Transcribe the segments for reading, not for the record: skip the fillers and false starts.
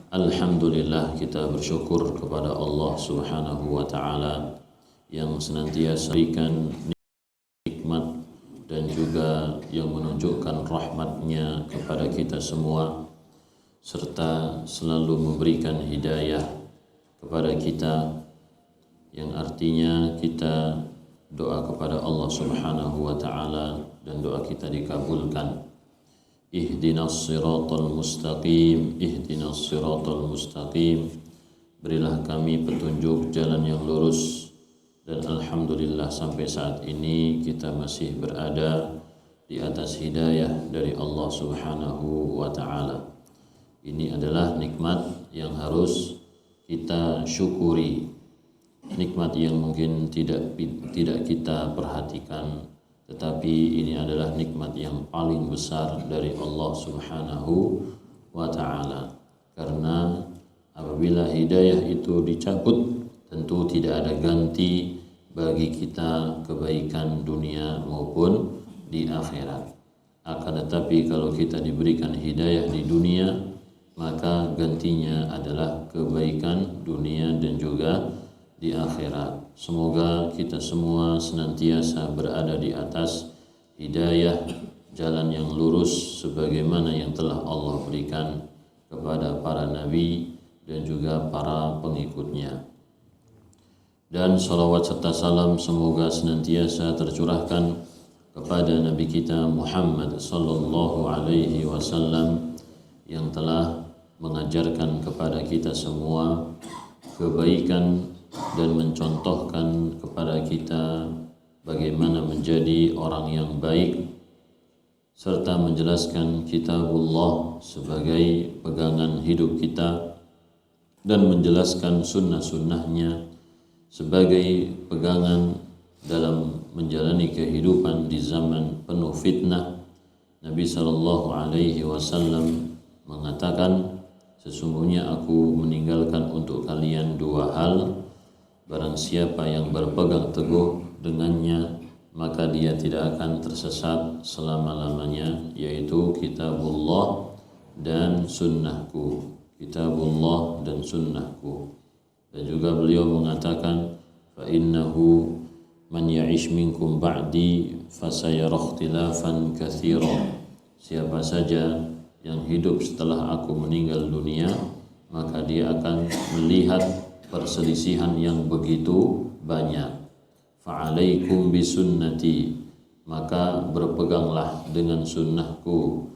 Alhamdulillah, kita bersyukur kepada Allah Subhanahu wa Ta'ala yang senantiasa berikan nikmat dan juga yang menunjukkan rahmatnya kepada kita semua, serta selalu memberikan hidayah kepada kita, yang artinya kita doa kepada Allah Subhanahu wa Ta'ala dan doa kita dikabulkan. Ihdinas siratal mustaqim, ihdinas siratal mustaqim. Berilah kami petunjuk jalan yang lurus. Dan alhamdulillah sampai saat ini kita masih berada di atas hidayah dari Allah Subhanahu wa Ta'ala. Ini adalah nikmat yang harus kita syukuri, nikmat yang mungkin tidak kita perhatikan, tetapi ini adalah nikmat yang paling besar dari Allah Subhanahu wa Ta'ala. Karena apabila hidayah itu dicabut, tentu tidak ada ganti bagi kita kebaikan dunia maupun di akhirat. Akan tetapi kalau kita diberikan hidayah di dunia, maka gantinya adalah kebaikan dunia dan juga di akhirat. Semoga kita semua senantiasa berada di atas hidayah, jalan yang lurus sebagaimana yang telah Allah berikan kepada para nabi dan juga para pengikutnya. Dan salawat serta salam semoga senantiasa tercurahkan kepada Nabi kita Muhammad sallallahu alaihi wasallam yang telah mengajarkan kepada kita semua kebaikan dan mencontohkan kepada kita bagaimana menjadi orang yang baik, serta menjelaskan kitabullah sebagai pegangan hidup kita dan menjelaskan sunnah-sunnahnya sebagai pegangan dalam menjalani kehidupan di zaman penuh fitnah. Nabi sallallahu alaihi wasallam mengatakan, sesungguhnya aku meninggalkan untuk kalian dua hal. Barang siapa yang berpegang teguh dengannya, maka dia tidak akan tersesat selama-lamanya, yaitu kitabullah dan sunnahku. Kitabullah dan sunnahku. Dan juga beliau mengatakan, fa innahu man ya'ish minkum ba'di fasayara ikhtilafan katsira. Siapa saja yang hidup setelah aku meninggal dunia, maka dia akan melihat perselisihan yang begitu banyak. Fa'alaikum bisunnati, maka berpeganglah dengan sunnahku,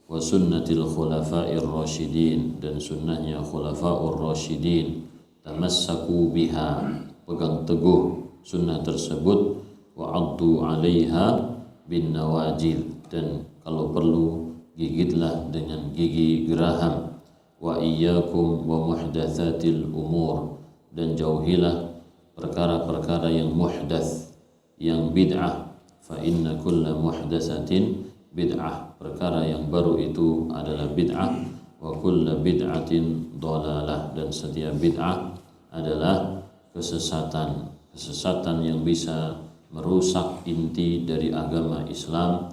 wa sunnatil khulafa'ir rasyidin, dan sunnahnya khulafa'ur rasyidin. Tamassaku biha, pegang teguh sunnah tersebut, wa addu 'alaiha bin nawajil, dan kalau perlu gigitlah dengan gigi geraham. Wa iyyakum wa muhdatsatil umur, dan jauhilah perkara-perkara yang muhdats, yang bid'ah. Fa inna kulla muhdatsatin bid'ah, perkara yang baru itu adalah bid'ah. Wa kulla bid'atin dhalalah, dan setiap bid'ah adalah kesesatan. Kesesatan yang bisa merusak inti dari agama Islam,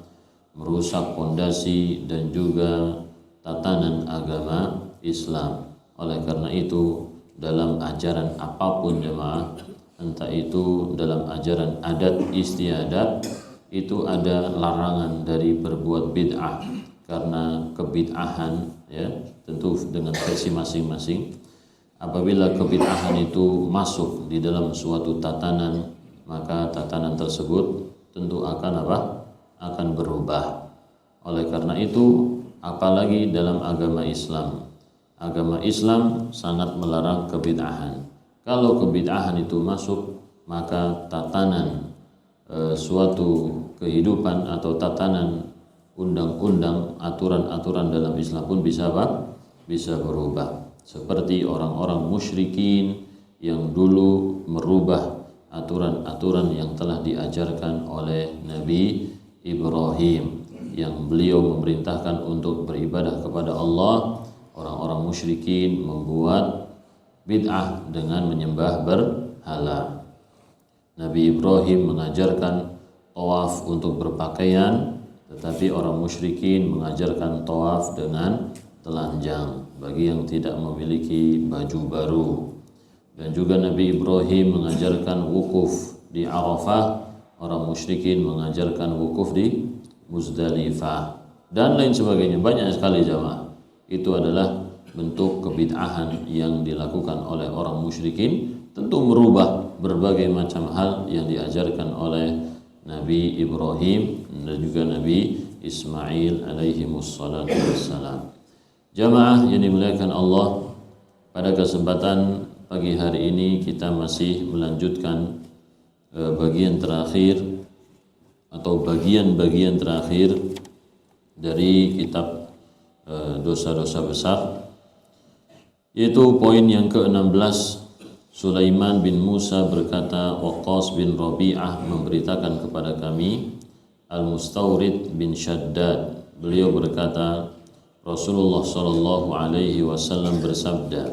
merusak pondasi dan juga tatanan agama Islam. Oleh karena itu, dalam ajaran apapun jemaah, entah itu dalam ajaran adat istiadat, itu ada larangan dari berbuat bid'ah, karena kebid'ahan ya tentu dengan versi masing-masing. Apabila kebid'ahan itu masuk di dalam suatu tatanan, maka tatanan tersebut tentu akan akan berubah. Oleh karena itu, apalagi dalam agama Islam. Agama Islam sangat melarang kebid'ahan. Kalau kebid'ahan itu masuk, maka tatanan suatu kehidupan atau tatanan undang-undang, aturan-aturan dalam Islam pun bisa berubah. Seperti orang-orang musyrikin yang dulu merubah aturan-aturan yang telah diajarkan oleh Nabi Ibrahim, yang beliau memerintahkan untuk beribadah kepada Allah. Orang-orang musyrikin membuat bid'ah dengan menyembah berhala. Nabi Ibrahim mengajarkan tawaf untuk berpakaian, tetapi orang musyrikin mengajarkan tawaf dengan telanjang. bagi yang tidak memiliki baju baru. Dan juga Nabi Ibrahim mengajarkan wukuf di Arafah, orang musyrikin mengajarkan wukuf di Muzdalifah, dan lain sebagainya. Banyak sekali jamaah. Itu adalah bentuk kebid'ahan yang dilakukan oleh orang musyrikin, tentu merubah berbagai macam hal yang diajarkan oleh Nabi Ibrahim dan juga Nabi Ismail alaihi wassalatu wassalam. Jamaah yang dimuliakan Allah, pada kesempatan pagi hari ini kita masih melanjutkan bagian terakhir atau bagian-bagian terakhir dari kitab dosa-dosa besar, yaitu poin yang ke-16. Sulaiman bin Musa berkata, Waqqas bin Rabi'ah memberitakan kepada kami, Al-Mustawrid bin Shaddad, beliau berkata, Rasulullah sallallahu alaihi wasallam bersabda,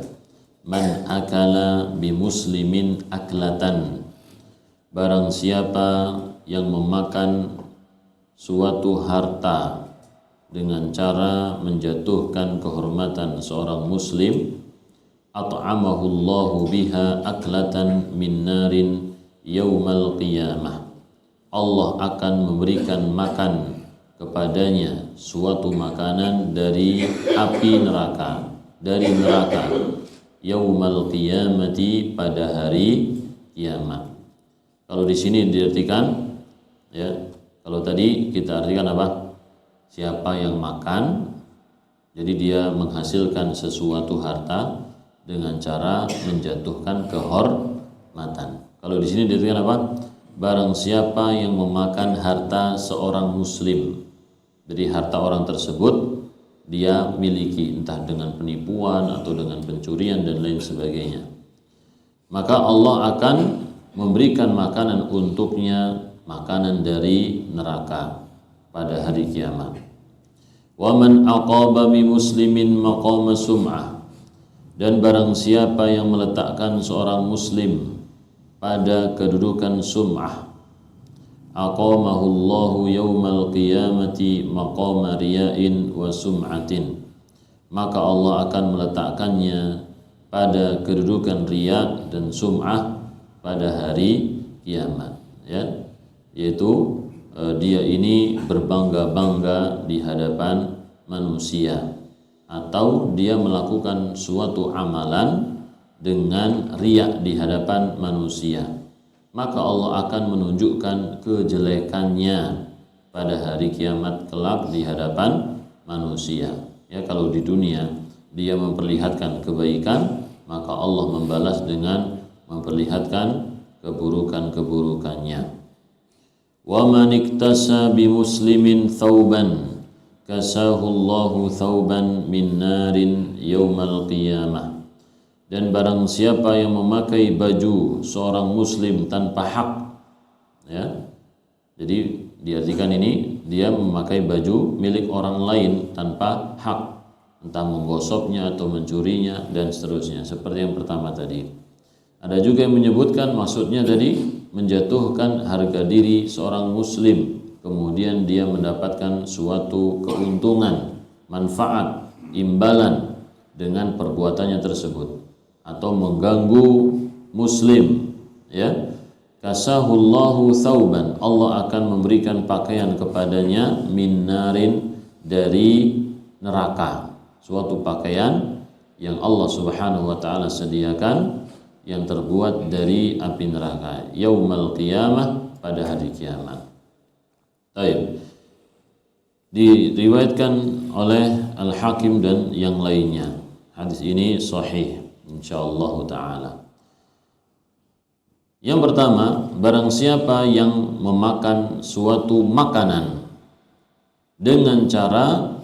Man akala bi muslimin aklatan, barang siapa yang memakan suatu harta dengan cara menjatuhkan kehormatan seorang muslim, at'amahu Allahu biha aklatan min narin yaumal qiyamah, Allah akan memberikan makan kepadanya suatu makanan dari api neraka, dari neraka, yaumal qiyamati, pada hari kiamat. Kalau di sini diartikan, ya, kalau tadi kita artikan apa? Siapa yang makan, jadi dia menghasilkan sesuatu harta dengan cara menjatuhkan kehormatan. Kalau di sini diartikan apa? Barang siapa yang memakan harta seorang muslim, jadi harta orang tersebut dia miliki, entah dengan penipuan atau dengan pencurian dan lain sebagainya, maka Allah akan memberikan makanan untuknya, makanan dari neraka pada hari kiamat. Wa man aqaba bi muslimin maqama sum'ah, dan barang siapa yang meletakkan seorang muslim pada kedudukan sum'ah, aqamahu Allahu yaumal qiyamati maqama riya'in wa sum'atin, maka Allah akan meletakkannya pada kedudukan riya dan sum'ah pada hari kiamat, ya, yaitu dia ini berbangga-bangga di hadapan manusia, atau dia melakukan suatu amalan dengan riya di hadapan manusia, maka Allah akan menunjukkan kejelekannya pada hari kiamat kelak di hadapan manusia. Ya, kalau di dunia dia memperlihatkan kebaikan, maka Allah membalas dengan memperlihatkan keburukan-keburukannya. Wa man iktasa bi muslimin thawban kasahu Allahu thawban min narin yaumal qiyamah, dan barang siapa yang memakai baju seorang muslim tanpa hak, ya, jadi diartikan ini dia memakai baju milik orang lain tanpa hak, entah menggosoknya atau mencurinya dan seterusnya, seperti yang pertama tadi. Ada juga yang menyebutkan maksudnya tadi menjatuhkan harga diri seorang muslim, kemudian dia mendapatkan suatu keuntungan, manfaat, imbalan dengan perbuatannya tersebut, atau mengganggu muslim, ya. Kasahullahu thauban, Allah akan memberikan pakaian kepadanya min narin, dari neraka, suatu pakaian yang Allah Subhanahu wa taala sediakan yang terbuat dari api neraka, yaumal qiyamah, pada hari kiamat. Baik. Diriwayatkan oleh Al-Hakim dan yang lainnya. Hadis ini sahih insyaallah taala. Yang pertama, barang siapa yang memakan suatu makanan dengan cara,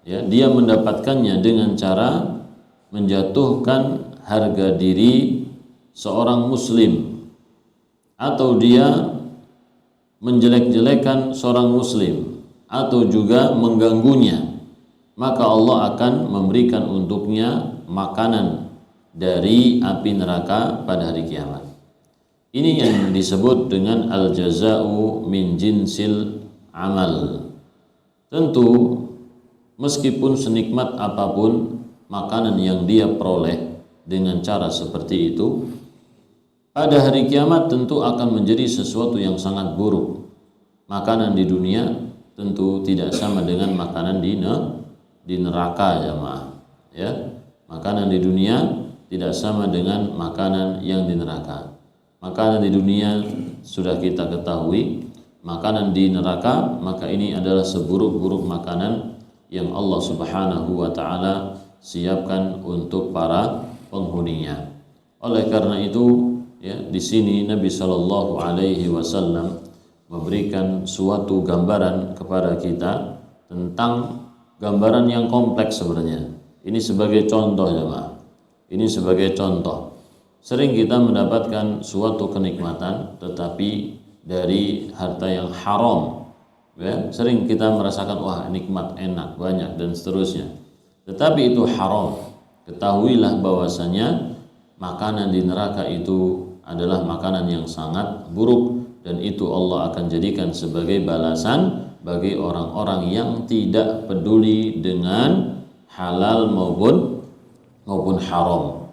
ya, dia mendapatkannya dengan cara menjatuhkan harga diri seorang muslim, atau dia menjelek-jelekan seorang muslim, atau juga mengganggunya, maka Allah akan memberikan untuknya makanan dari api neraka pada hari kiamat. Ini yang disebut dengan al-jaza'u min jinsil amal. Tentu meskipun senikmat apapun makanan yang dia peroleh dengan cara seperti itu, pada hari kiamat tentu akan menjadi sesuatu yang sangat buruk. Makanan di dunia tentu tidak sama dengan makanan di neraka, jemaah. Ya, makanan di dunia tidak sama dengan makanan yang di neraka. Makanan di dunia sudah kita ketahui, makanan di neraka maka ini adalah seburuk-buruk makanan yang Allah Subhanahu wa taala siapkan untuk para penghuninya. Oleh karena itu, ya, di sini Nabi Shallallahu Alaihi Wasallam memberikan suatu gambaran kepada kita tentang gambaran yang kompleks sebenarnya. Ini sebagai contoh, jemaah. Ini sebagai contoh. Sering kita mendapatkan suatu kenikmatan, tetapi dari harta yang haram. Ya, sering kita merasakan wah nikmat, enak, banyak dan seterusnya. Tetapi itu haram. Ketahuilah bahwasanya makanan di neraka itu adalah makanan yang sangat buruk, dan itu Allah akan jadikan sebagai balasan bagi orang-orang yang tidak peduli dengan halal maupun haram.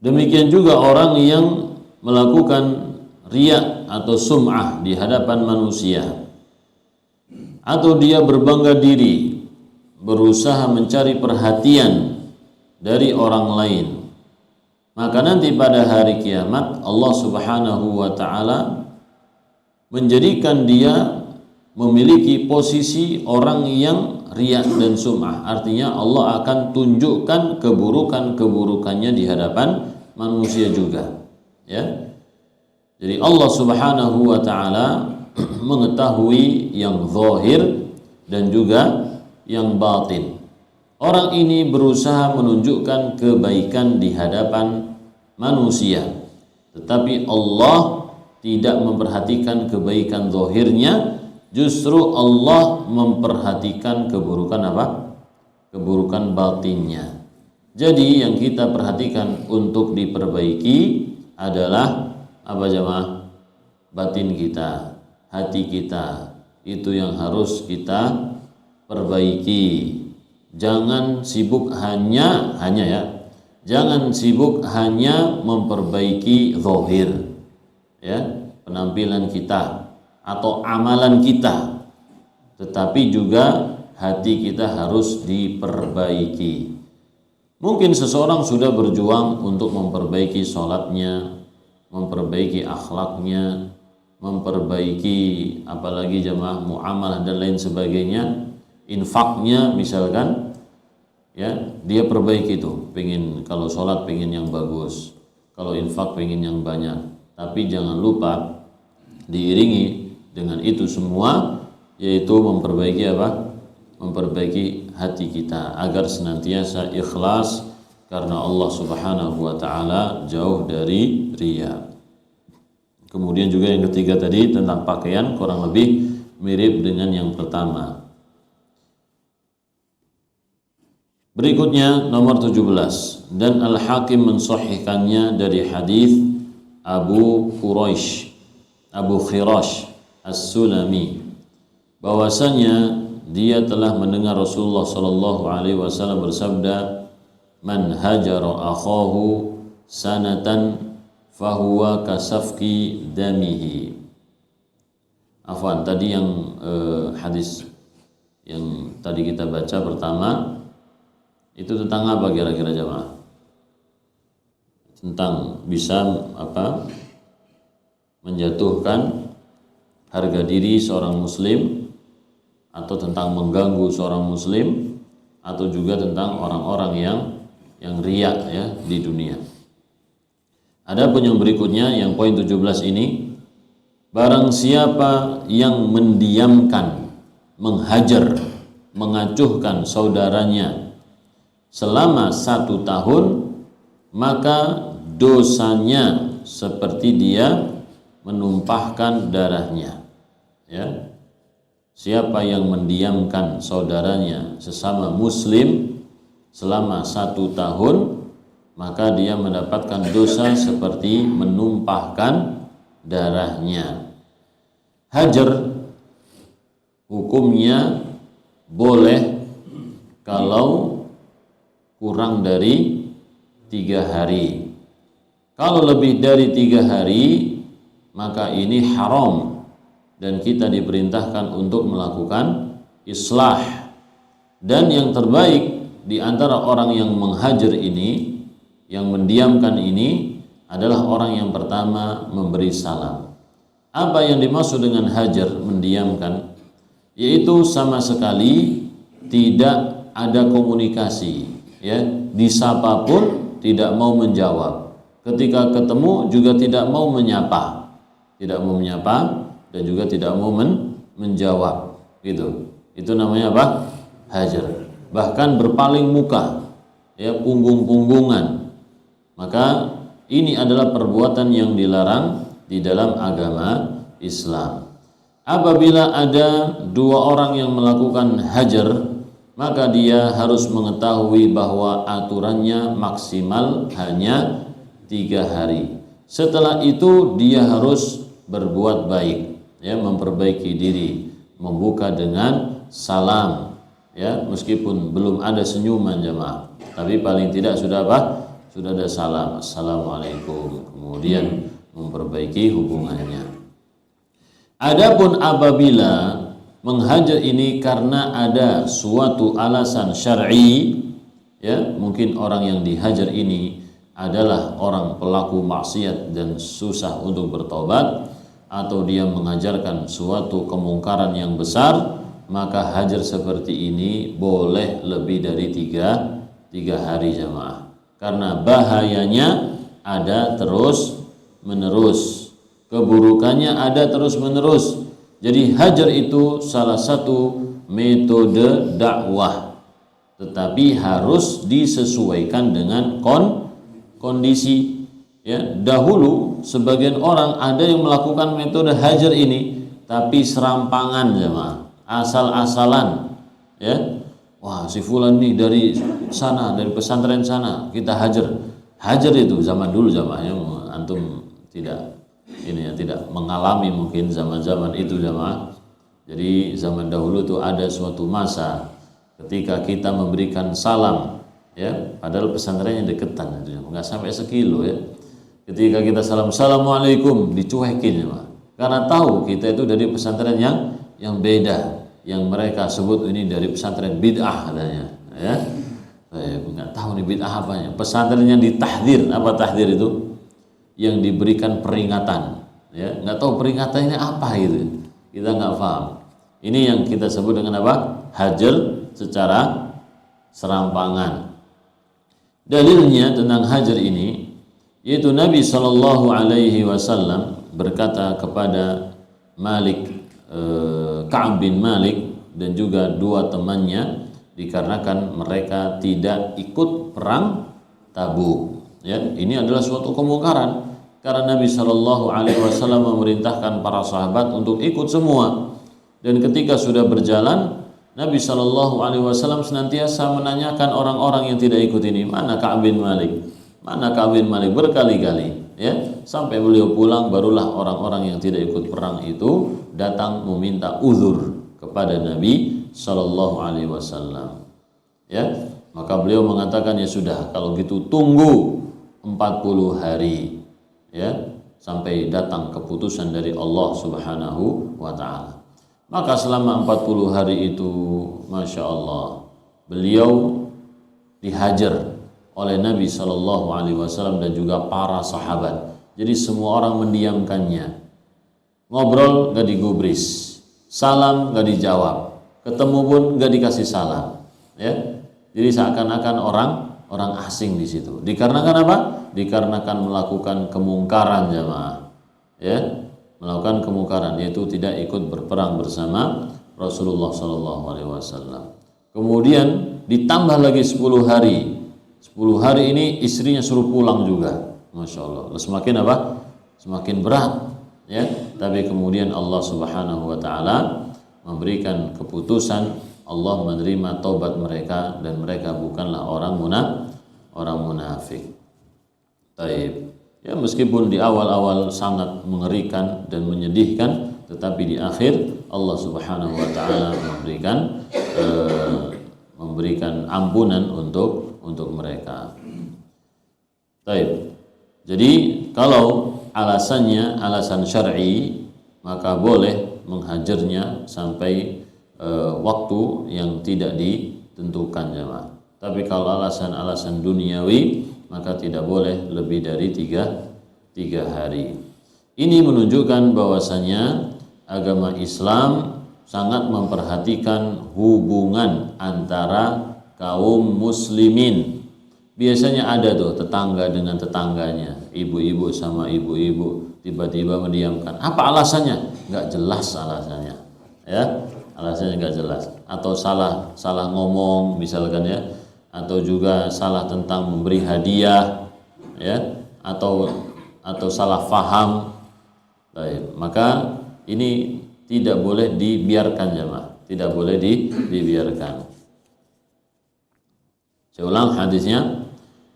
Demikian juga orang yang melakukan riya atau sum'ah di hadapan manusia, atau dia berbangga diri, berusaha mencari perhatian dari orang lain, maka nanti pada hari kiamat Allah Subhanahu wa taala menjadikan dia memiliki posisi orang yang riya dan sum'ah. Artinya Allah akan tunjukkan keburukan-keburukannya di hadapan manusia juga, ya. Jadi Allah Subhanahu wa taala mengetahui yang zahir dan juga yang batin. Orang ini berusaha menunjukkan kebaikan di hadapan manusia, tetapi Allah tidak memperhatikan kebaikan zahirnya, justru Allah memperhatikan keburukan apa? Keburukan batinnya. Jadi yang kita perhatikan untuk diperbaiki adalah apa, jemaah? Batin kita, hati kita, itu yang harus kita perbaiki. Jangan sibuk hanya ya. Jangan sibuk hanya memperbaiki zahir, ya, penampilan kita atau amalan kita, tetapi juga hati kita harus diperbaiki. Mungkin seseorang sudah berjuang untuk memperbaiki sholatnya, memperbaiki akhlaknya, memperbaiki apalagi jemaah muamalah dan lain sebagainya, infaknya misalkan, ya, dia perbaiki itu, pengen kalau sholat pengen yang bagus, kalau infak pengen yang banyak, tapi jangan lupa diiringi dengan itu semua, yaitu memperbaiki apa? Memperbaiki hati kita agar senantiasa ikhlas karena Allah Subhanahu wa taala, jauh dari riya. Kemudian juga yang ketiga tadi tentang pakaian kurang lebih mirip dengan yang pertama. Berikutnya nomor 17, dan Al-Hakim mensahihkannya dari hadis Abu Khirash As-Sulami, bahwasanya dia telah mendengar Rasulullah sallallahu alaihi wasallam bersabda, "Man hajara akhahu sanatan fahuwa kasafki damihi." Afwan, tadi yang hadis yang tadi kita baca pertama itu tentang apa kira-kira jemaah? Tentang bisa apa? Menjatuhkan harga diri seorang muslim, atau tentang mengganggu seorang muslim, atau juga tentang orang-orang yang riya, ya, di dunia. Adapun yang berikutnya yang poin 17 ini, barang siapa yang mendiamkan, menghajar, mengacuhkan saudaranya selama 1 tahun, maka dosanya seperti dia menumpahkan darahnya, ya. Siapa yang mendiamkan saudaranya sesama muslim selama 1 tahun, maka dia mendapatkan dosa seperti menumpahkan darahnya. Hajar hukumnya boleh kalau kurang dari 3 hari. Kalau lebih dari 3 hari, maka ini haram dan kita diperintahkan untuk melakukan islah. Dan yang terbaik di antara orang yang menghajar ini, yang mendiamkan ini, adalah orang yang pertama memberi salam. Apa yang dimaksud dengan hajar, mendiamkan? Yaitu sama sekali tidak ada komunikasi, ya, disapa pun tidak mau menjawab, ketika ketemu juga tidak mau menyapa, dan juga tidak mau menjawab, gitu. Itu namanya apa? Hajar. Bahkan berpaling muka, ya, punggung-punggungan. Maka ini adalah perbuatan yang dilarang di dalam agama Islam. Apabila ada 2 orang yang melakukan hajar, maka dia harus mengetahui bahwa aturannya maksimal hanya 3 hari. Setelah itu dia harus berbuat baik, ya, memperbaiki diri, membuka dengan salam, ya, meskipun belum ada senyuman jemaah, tapi paling tidak sudah apa? Sudah ada salam, assalamualaikum, kemudian memperbaiki hubungannya. Adapun apabila menghajar ini karena ada suatu alasan syar'i, ya, mungkin orang yang dihajar ini adalah orang pelaku maksiat dan susah untuk bertobat, atau dia mengajarkan suatu kemungkaran yang besar, maka hajar seperti ini boleh lebih dari 3 hari jamaah. Karena bahayanya ada terus menerus, keburukannya ada terus menerus. Jadi hajar itu salah satu metode dakwah, tetapi harus disesuaikan dengan kondisi. Ya, dahulu sebagian orang ada yang melakukan metode hajar ini, tapi serampangan jemaah, asal-asalan, ya. Wah, si fulan nih dari sana, dari pesantren sana, kita hajar. Hajar itu zaman dulu jemaahnya, antum tidak tidak mengalami mungkin zaman-zaman itu jemaah. Jadi zaman dahulu itu ada suatu masa ketika kita memberikan salam, ya, padahal pesantrennya deketan, nggak sampai sekilo, ya. Ketika kita salam, assalamualaikum, dicuekin jemaah, karena tahu kita itu dari pesantren yang beda, yang mereka sebut ini dari pesantren bid'ah katanya, ya. Nggak tahu nih bid'ah apanya. Pesantren yang ditahdir, apa tahdir itu? Yang diberikan peringatan, ya, nggak tahu peringatannya apa gitu, kita nggak paham. Ini yang kita sebut dengan apa? Hajar secara serampangan. Dalilnya tentang hajar ini yaitu Nabi Shallallahu Alaihi Wasallam berkata kepada Ka'ab bin Malik dan juga 2 temannya, dikarenakan mereka tidak ikut perang Tabuk. Ya, ini adalah suatu kemungkaran karena Nabi Shallallahu Alaihi Wasallam memerintahkan para sahabat untuk ikut semua. Dan ketika sudah berjalan, Nabi Shallallahu Alaihi Wasallam senantiasa menanyakan orang-orang yang tidak ikut ini, mana Ka'ab bin Malik, mana Ka'ab bin Malik, berkali-kali, ya, sampai beliau pulang, barulah orang-orang yang tidak ikut perang itu datang meminta uzur kepada Nabi Shallallahu Alaihi Wasallam. Ya, maka beliau mengatakan, ya sudah, kalau gitu tunggu 40 hari, ya, sampai datang keputusan dari Allah Subhanahu wa Ta'ala. Maka selama 40 hari itu, Masya Allah, beliau dihajar oleh Nabi Shallallahu Alaihi Wasallam dan juga para sahabat. Jadi semua orang mendiamkannya, ngobrol gak digubris, salam gak dijawab, ketemu pun gak dikasih salam, ya. Jadi seakan-akan orang asing di situ. Dikarenakan apa? Dikarenakan melakukan kemungkaran jemaah, ya, melakukan kemungkaran, yaitu tidak ikut berperang bersama Rasulullah Shallallahu Alaihi Wasallam. Kemudian ditambah lagi 10 hari. 10 hari ini istrinya suruh pulang juga, Masya Allah. Semakin apa? Semakin berat, ya. Tapi kemudian Allah Subhanahu wa Ta'ala memberikan keputusan, Allah menerima taubat mereka dan mereka bukanlah orang munafik. Taib. Ya, meskipun di awal-awal sangat mengerikan dan menyedihkan, tetapi di akhir Allah Subhanahu wa Ta'ala memberikan ampunan untuk mereka. Baik. Jadi kalau alasannya alasan syar'i, maka boleh menghajarnya sampai waktu yang tidak ditentukan jemaah. Tapi kalau alasan-alasan duniawi, maka tidak boleh lebih dari tiga hari. Ini menunjukkan bahwasanya agama Islam sangat memperhatikan hubungan antara kaum muslimin. Biasanya ada tuh tetangga dengan tetangganya, ibu-ibu sama ibu-ibu tiba-tiba mendiamkan. Apa alasannya? Nggak jelas alasannya, ya, alasannya nggak jelas. Atau salah ngomong misalkan ya, atau juga salah tentang memberi hadiah, ya, atau salah faham. Baik, maka ini tidak boleh dibiarkan jemaah, tidak boleh dibiarkan. Saya ulang hadisnya,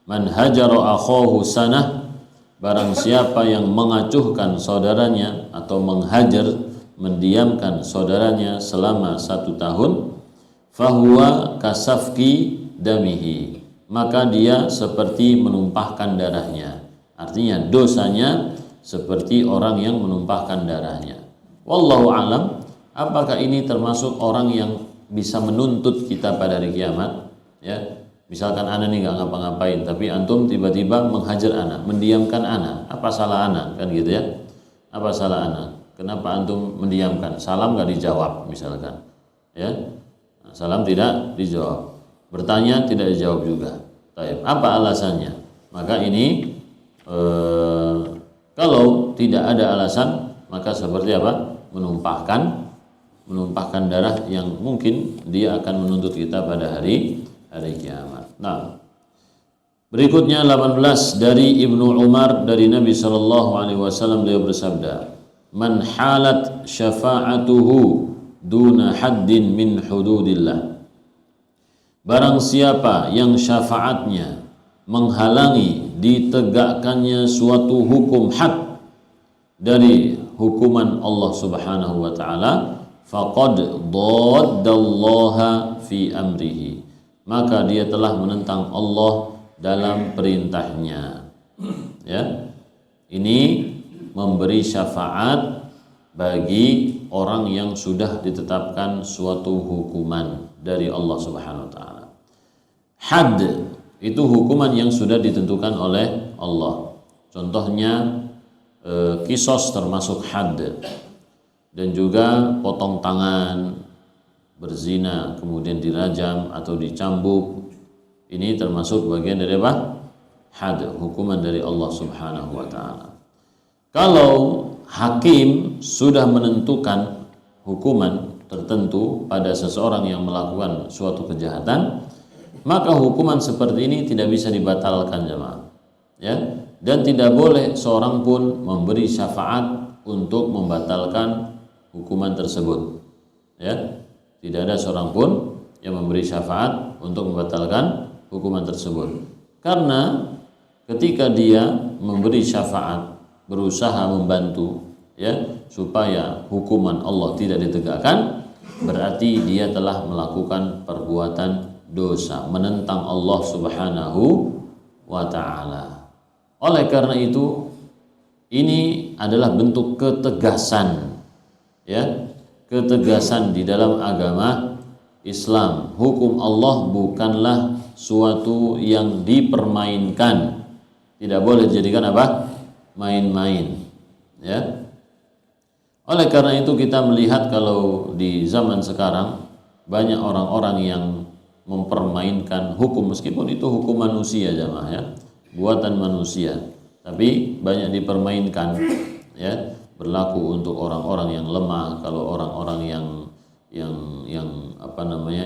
man hajara akhahu sanah, barang siapa yang mengacuhkan saudaranya atau menghajar, mendiamkan saudaranya selama 1 tahun, fahuwa kasafki damihi, maka dia seperti menumpahkan darahnya. Artinya dosanya seperti orang yang menumpahkan darahnya. Wallahu alam, apakah ini termasuk orang yang bisa menuntut kita pada hari kiamat? Ya, misalkan anak nih nggak ngapa-ngapain, tapi antum tiba-tiba menghajar anak, mendiamkan anak, apa salah anak? Kan gitu ya? Apa salah anak? Kenapa antum mendiamkan? Salam nggak dijawab misalkan, ya? Salam tidak dijawab, bertanya tidak dijawab juga. Baik, apa alasannya? Maka ini kalau tidak ada alasan, maka seperti apa? Menumpahkan darah yang mungkin dia akan menuntut kita pada hari kiamat. Nah, berikutnya 18 dari Ibnu Umar dari Nabi sallallahu alaihi wasallam, beliau bersabda, "Man halat syafa'atuhu duna haddin min hududillah." Barang siapa yang syafaatnya menghalangi ditegakkannya suatu hukum had dari hukuman Allah Subhanahu wa taala, faqad daddallaha fi amrihi, maka dia telah menentang Allah dalam perintahnya. Ya. Ini memberi syafaat bagi orang yang sudah ditetapkan suatu hukuman dari Allah Subhanahu wa taala. Had itu hukuman yang sudah ditentukan oleh Allah. Contohnya kisos termasuk had, dan juga potong tangan, berzina kemudian dirajam atau dicambuk, ini termasuk bagian dari apa? Had, hukuman dari Allah Subhanahu wa taala. Kalau hakim sudah menentukan hukuman tertentu pada seseorang yang melakukan suatu kejahatan, maka hukuman seperti ini tidak bisa dibatalkan jemaah, ya. Dan tidak boleh seorang pun memberi syafaat untuk membatalkan hukuman tersebut, ya. Tidak ada seorang pun yang memberi syafaat untuk membatalkan hukuman tersebut, karena ketika dia memberi syafaat, berusaha membantu, ya, supaya hukuman Allah tidak ditegakkan, berarti dia telah melakukan perbuatan dosa, menentang Allah Subhanahu wa ta'ala. Oleh karena itu, ini adalah bentuk ketegasan, ya, ketegasan di dalam agama Islam. Hukum Allah bukanlah suatu yang dipermainkan, tidak boleh dijadikan apa? Main-main, ya. Oleh karena itu kita melihat kalau di zaman sekarang banyak orang-orang yang mempermainkan hukum, meskipun itu hukum manusia jemaah, ya, buatan manusia, tapi banyak dipermainkan, ya, berlaku untuk orang-orang yang lemah. Kalau orang-orang yang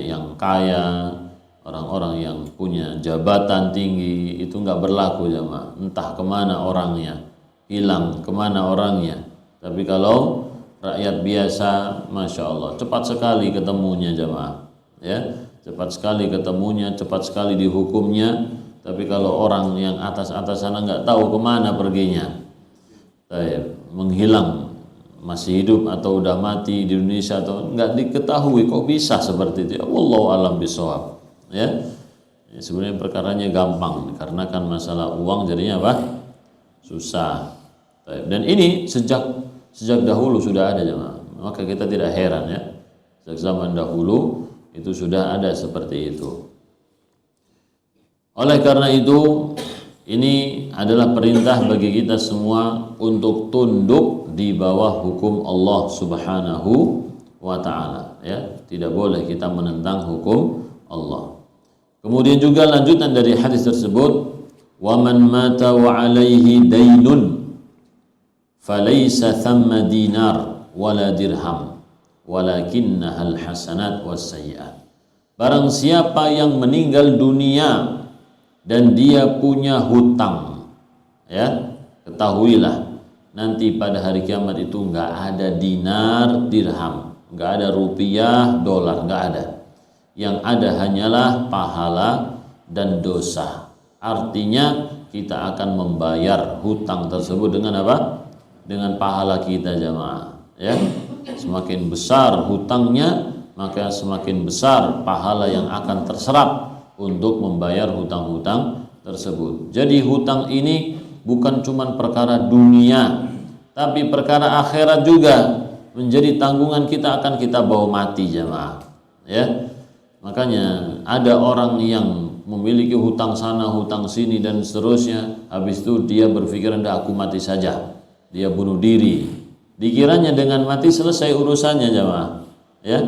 yang kaya, orang-orang yang punya jabatan tinggi, itu nggak berlaku jemaah. Entah kemana orangnya, hilang kemana orangnya. Tapi kalau rakyat biasa, masya Allah, cepat sekali ketemunya jemaah, ya, cepat sekali ketemunya, cepat sekali dihukumnya. Tapi kalau orang yang atas-atas sana nggak tahu kemana perginya, menghilang, masih hidup atau udah mati di Indonesia atau nggak diketahui, kok bisa seperti itu? Wallahu alam bisawab. ya. Sebenarnya perkaranya gampang, karena kan masalah uang jadinya apa? Susah. Dan ini sejak dahulu sudah ada jemaah. Maka kita tidak heran ya. Sejak zaman dahulu itu sudah ada seperti itu. Oleh karena itu, ini adalah perintah bagi kita semua untuk tunduk di bawah hukum Allah Subhanahu wa ta'ala, ya. Tidak boleh kita menentang hukum Allah. Kemudian juga lanjutan dari hadis tersebut, wa man mata wa alaihi dainun falaysa thamma dinar wala dirham walakinnahal hasanat was sayyi'at. Barang siapa yang meninggal dunia dan dia punya hutang, ya, ketahuilah nanti pada hari kiamat itu enggak ada dinar, dirham, enggak ada rupiah, dolar, enggak ada. Yang ada hanyalah pahala dan dosa. Artinya kita akan membayar hutang tersebut dengan apa? Dengan pahala kita jamaah, ya. Semakin besar hutangnya, maka semakin besar pahala yang akan terserap untuk membayar hutang-hutang tersebut. Jadi hutang ini bukan cuma perkara dunia, tapi perkara akhirat juga menjadi tanggungan kita, akan kita bawa mati jamaah, ya. Makanya ada orang yang memiliki hutang sana, hutang sini dan seterusnya, habis itu dia berpikir, "Dah, aku mati saja." Dia bunuh diri. Dikiranya dengan mati selesai urusannya jamaah, ya.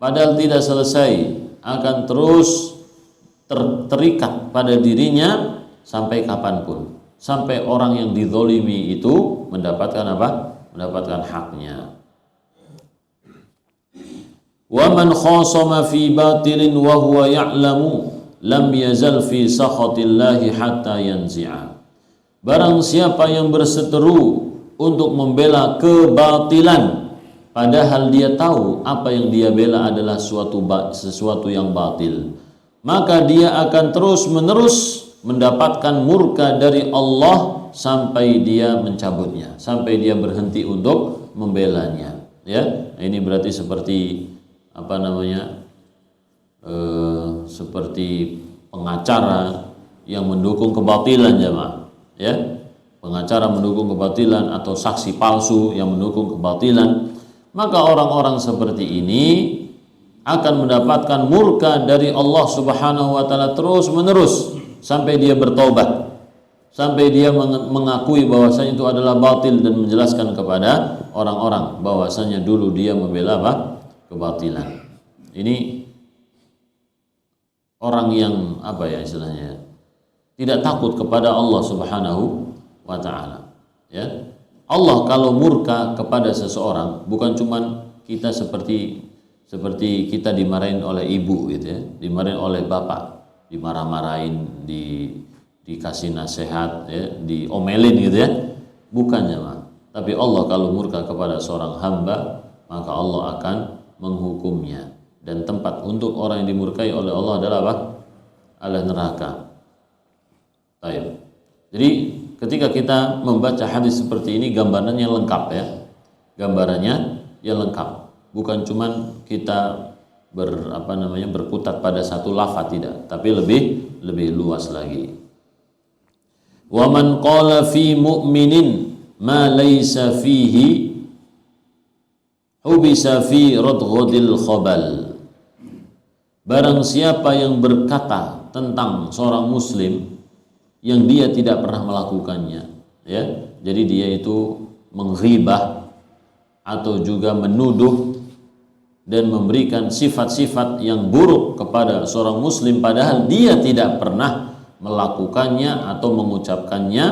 Padahal tidak selesai, akan terus terikat pada dirinya sampai kapanpun, sampai orang yang dizolimi itu mendapatkan apa? Mendapatkan haknya. Wa man khasama fi batilin wa huwa ya'lamu lam yazal fi sakhatillahi hatta yanzi'a. Barang siapa yang berseteru untuk membela kebatilan padahal dia tahu apa yang dia bela adalah sesuatu yang batil, maka dia akan terus-menerus mendapatkan murka dari Allah sampai dia mencabutnya, sampai dia berhenti untuk membelanya, ya. Ini berarti seperti apa namanya, seperti pengacara yang mendukung kebatilan jemaah, ya. Pengacara mendukung kebatilan atau saksi palsu yang mendukung kebatilan, maka orang-orang seperti ini akan mendapatkan murka dari Allah Subhanahu wa ta'ala terus-menerus sampai dia bertobat, sampai dia mengakui bahwasanya itu adalah batil dan menjelaskan kepada orang-orang bahwasanya dulu dia membela apa? Kebatilan. Ini orang yang apa ya istilahnya, tidak takut kepada Allah Subhanahu wa ta'ala, ya. Allah kalau murka kepada seseorang bukan cuman kita seperti kita dimarahin oleh ibu gitu ya, dimarahin oleh bapak, dimarah-marahin, dikasih nasihat, ya, diomelin gitu ya, bukan jemaah. Tapi Allah kalau murka kepada seorang hamba, maka Allah akan menghukumnya, dan tempat untuk orang yang dimurkai oleh Allah adalah apa? Adalah neraka. Baik. Jadi ketika kita membaca hadis seperti ini, gambarannya lengkap ya. Gambarannya ya lengkap. Bukan cuman kita berkutat pada satu lafaz, tidak, tapi lebih luas lagi. Wa man qala fi mu'minin ma laysa fihi hubisa fi radghadil khabal. Barang siapa yang berkata tentang seorang muslim yang dia tidak pernah melakukannya, ya. Jadi dia itu menghibah atau juga menuduh dan memberikan sifat-sifat yang buruk kepada seorang muslim padahal dia tidak pernah melakukannya atau mengucapkannya,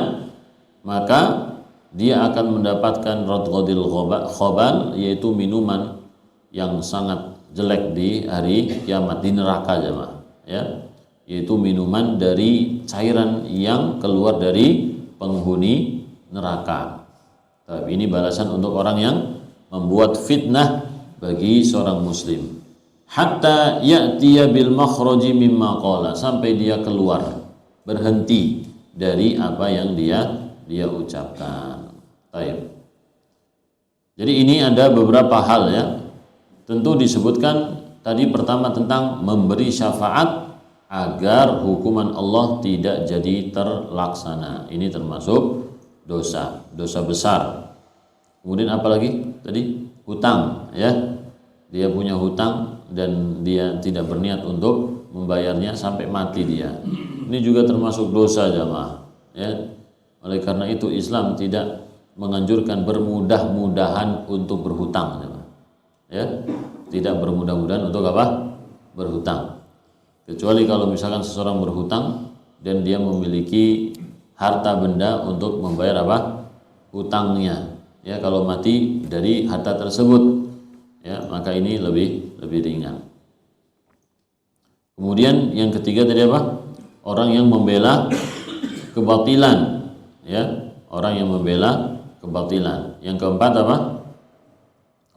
maka dia akan mendapatkan radghadil khabal, yaitu minuman yang sangat jelek di hari kiamat, di neraka jemaah, ya. Yaitu minuman dari cairan yang keluar dari penghuni neraka. Tapi ini balasan untuk orang yang membuat fitnah bagi seorang muslim. Hatta ya'tiya bil makhraji mimma qala, sampai dia keluar, berhenti dari apa yang dia ucapkan. Baik. Jadi ini ada beberapa hal ya. Tentu disebutkan tadi pertama tentang memberi syafaat agar hukuman Allah tidak jadi terlaksana. Ini termasuk dosa besar. Kemudian apalagi tadi? Hutang, ya. Dia punya hutang dan dia tidak berniat untuk membayarnya sampai mati dia. Ini juga termasuk dosa, jamaah, ya. Oleh karena itu Islam tidak menganjurkan bermudah-mudahan untuk berhutang, jamaah. Ya. Tidak bermudah-mudahan untuk apa? Berhutang. Kecuali kalau misalkan seseorang berhutang dan dia memiliki harta benda untuk membayar apa? Hutangnya. Ya, kalau mati dari harta tersebut, ya, maka ini lebih ringan. Kemudian yang ketiga tadi apa? Orang yang membela kebatilan, ya, orang yang membela kebatilan. Yang keempat apa?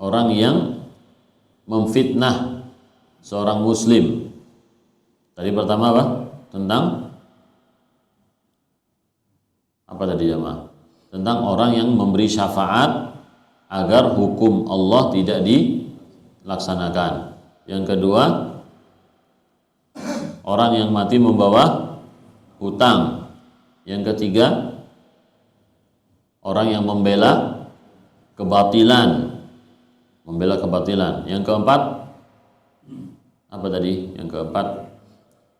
Orang yang memfitnah seorang muslim. Tadi pertama apa? Tentang apa tadi, jamaah? Tentang orang yang memberi syafaat agar hukum Allah tidak dilaksanakan. Yang kedua, orang yang mati membawa hutang. Yang ketiga, orang yang membela kebatilan. Yang keempat, apa tadi? Yang keempat,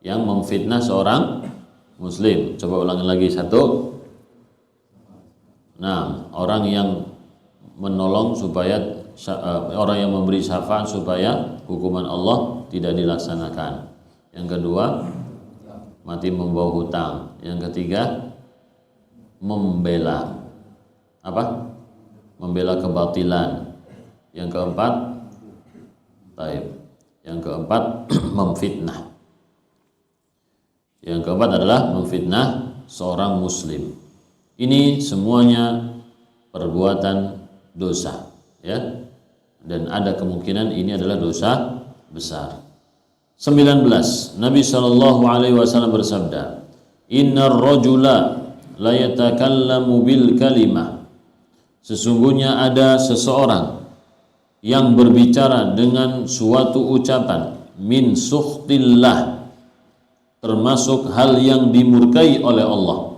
yang memfitnah seorang muslim. Coba ulangi lagi satu. Nah, orang yang menolong supaya orang yang memberi syafaat supaya hukuman Allah tidak dilaksanakan. Yang kedua, mati membawa hutang. Yang ketiga, membela apa? Membela kebatilan. Yang keempat, memfitnah. Yang keempat adalah memfitnah seorang muslim. Ini semuanya perbuatan dosa, ya. Dan ada kemungkinan ini adalah dosa besar. 19. Nabi sallallahu alaihi wasallam bersabda, "Innar rajula la yatakallamu bil kalimah." Sesungguhnya ada seseorang yang berbicara dengan suatu ucapan min sukhtillah, termasuk hal yang dimurkai oleh Allah.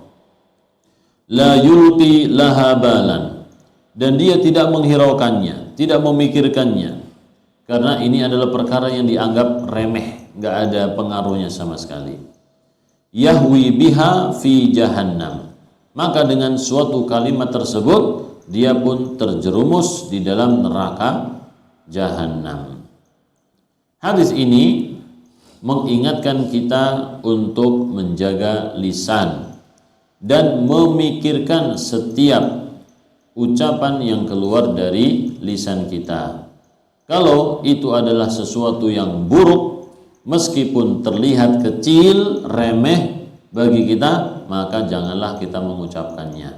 La yulqi laha balan, dan dia tidak menghiraukannya, tidak memikirkannya, karena ini adalah perkara yang dianggap remeh, nggak ada pengaruhnya sama sekali. Yahwi biha fi jahannam, maka dengan suatu kalimat tersebut dia pun terjerumus di dalam neraka jahannam. Hadis ini mengingatkan kita untuk menjaga lisan dan memikirkan setiap ucapan yang keluar dari lisan kita. Kalau itu adalah sesuatu yang buruk, meskipun terlihat kecil, remeh bagi kita, maka janganlah kita mengucapkannya.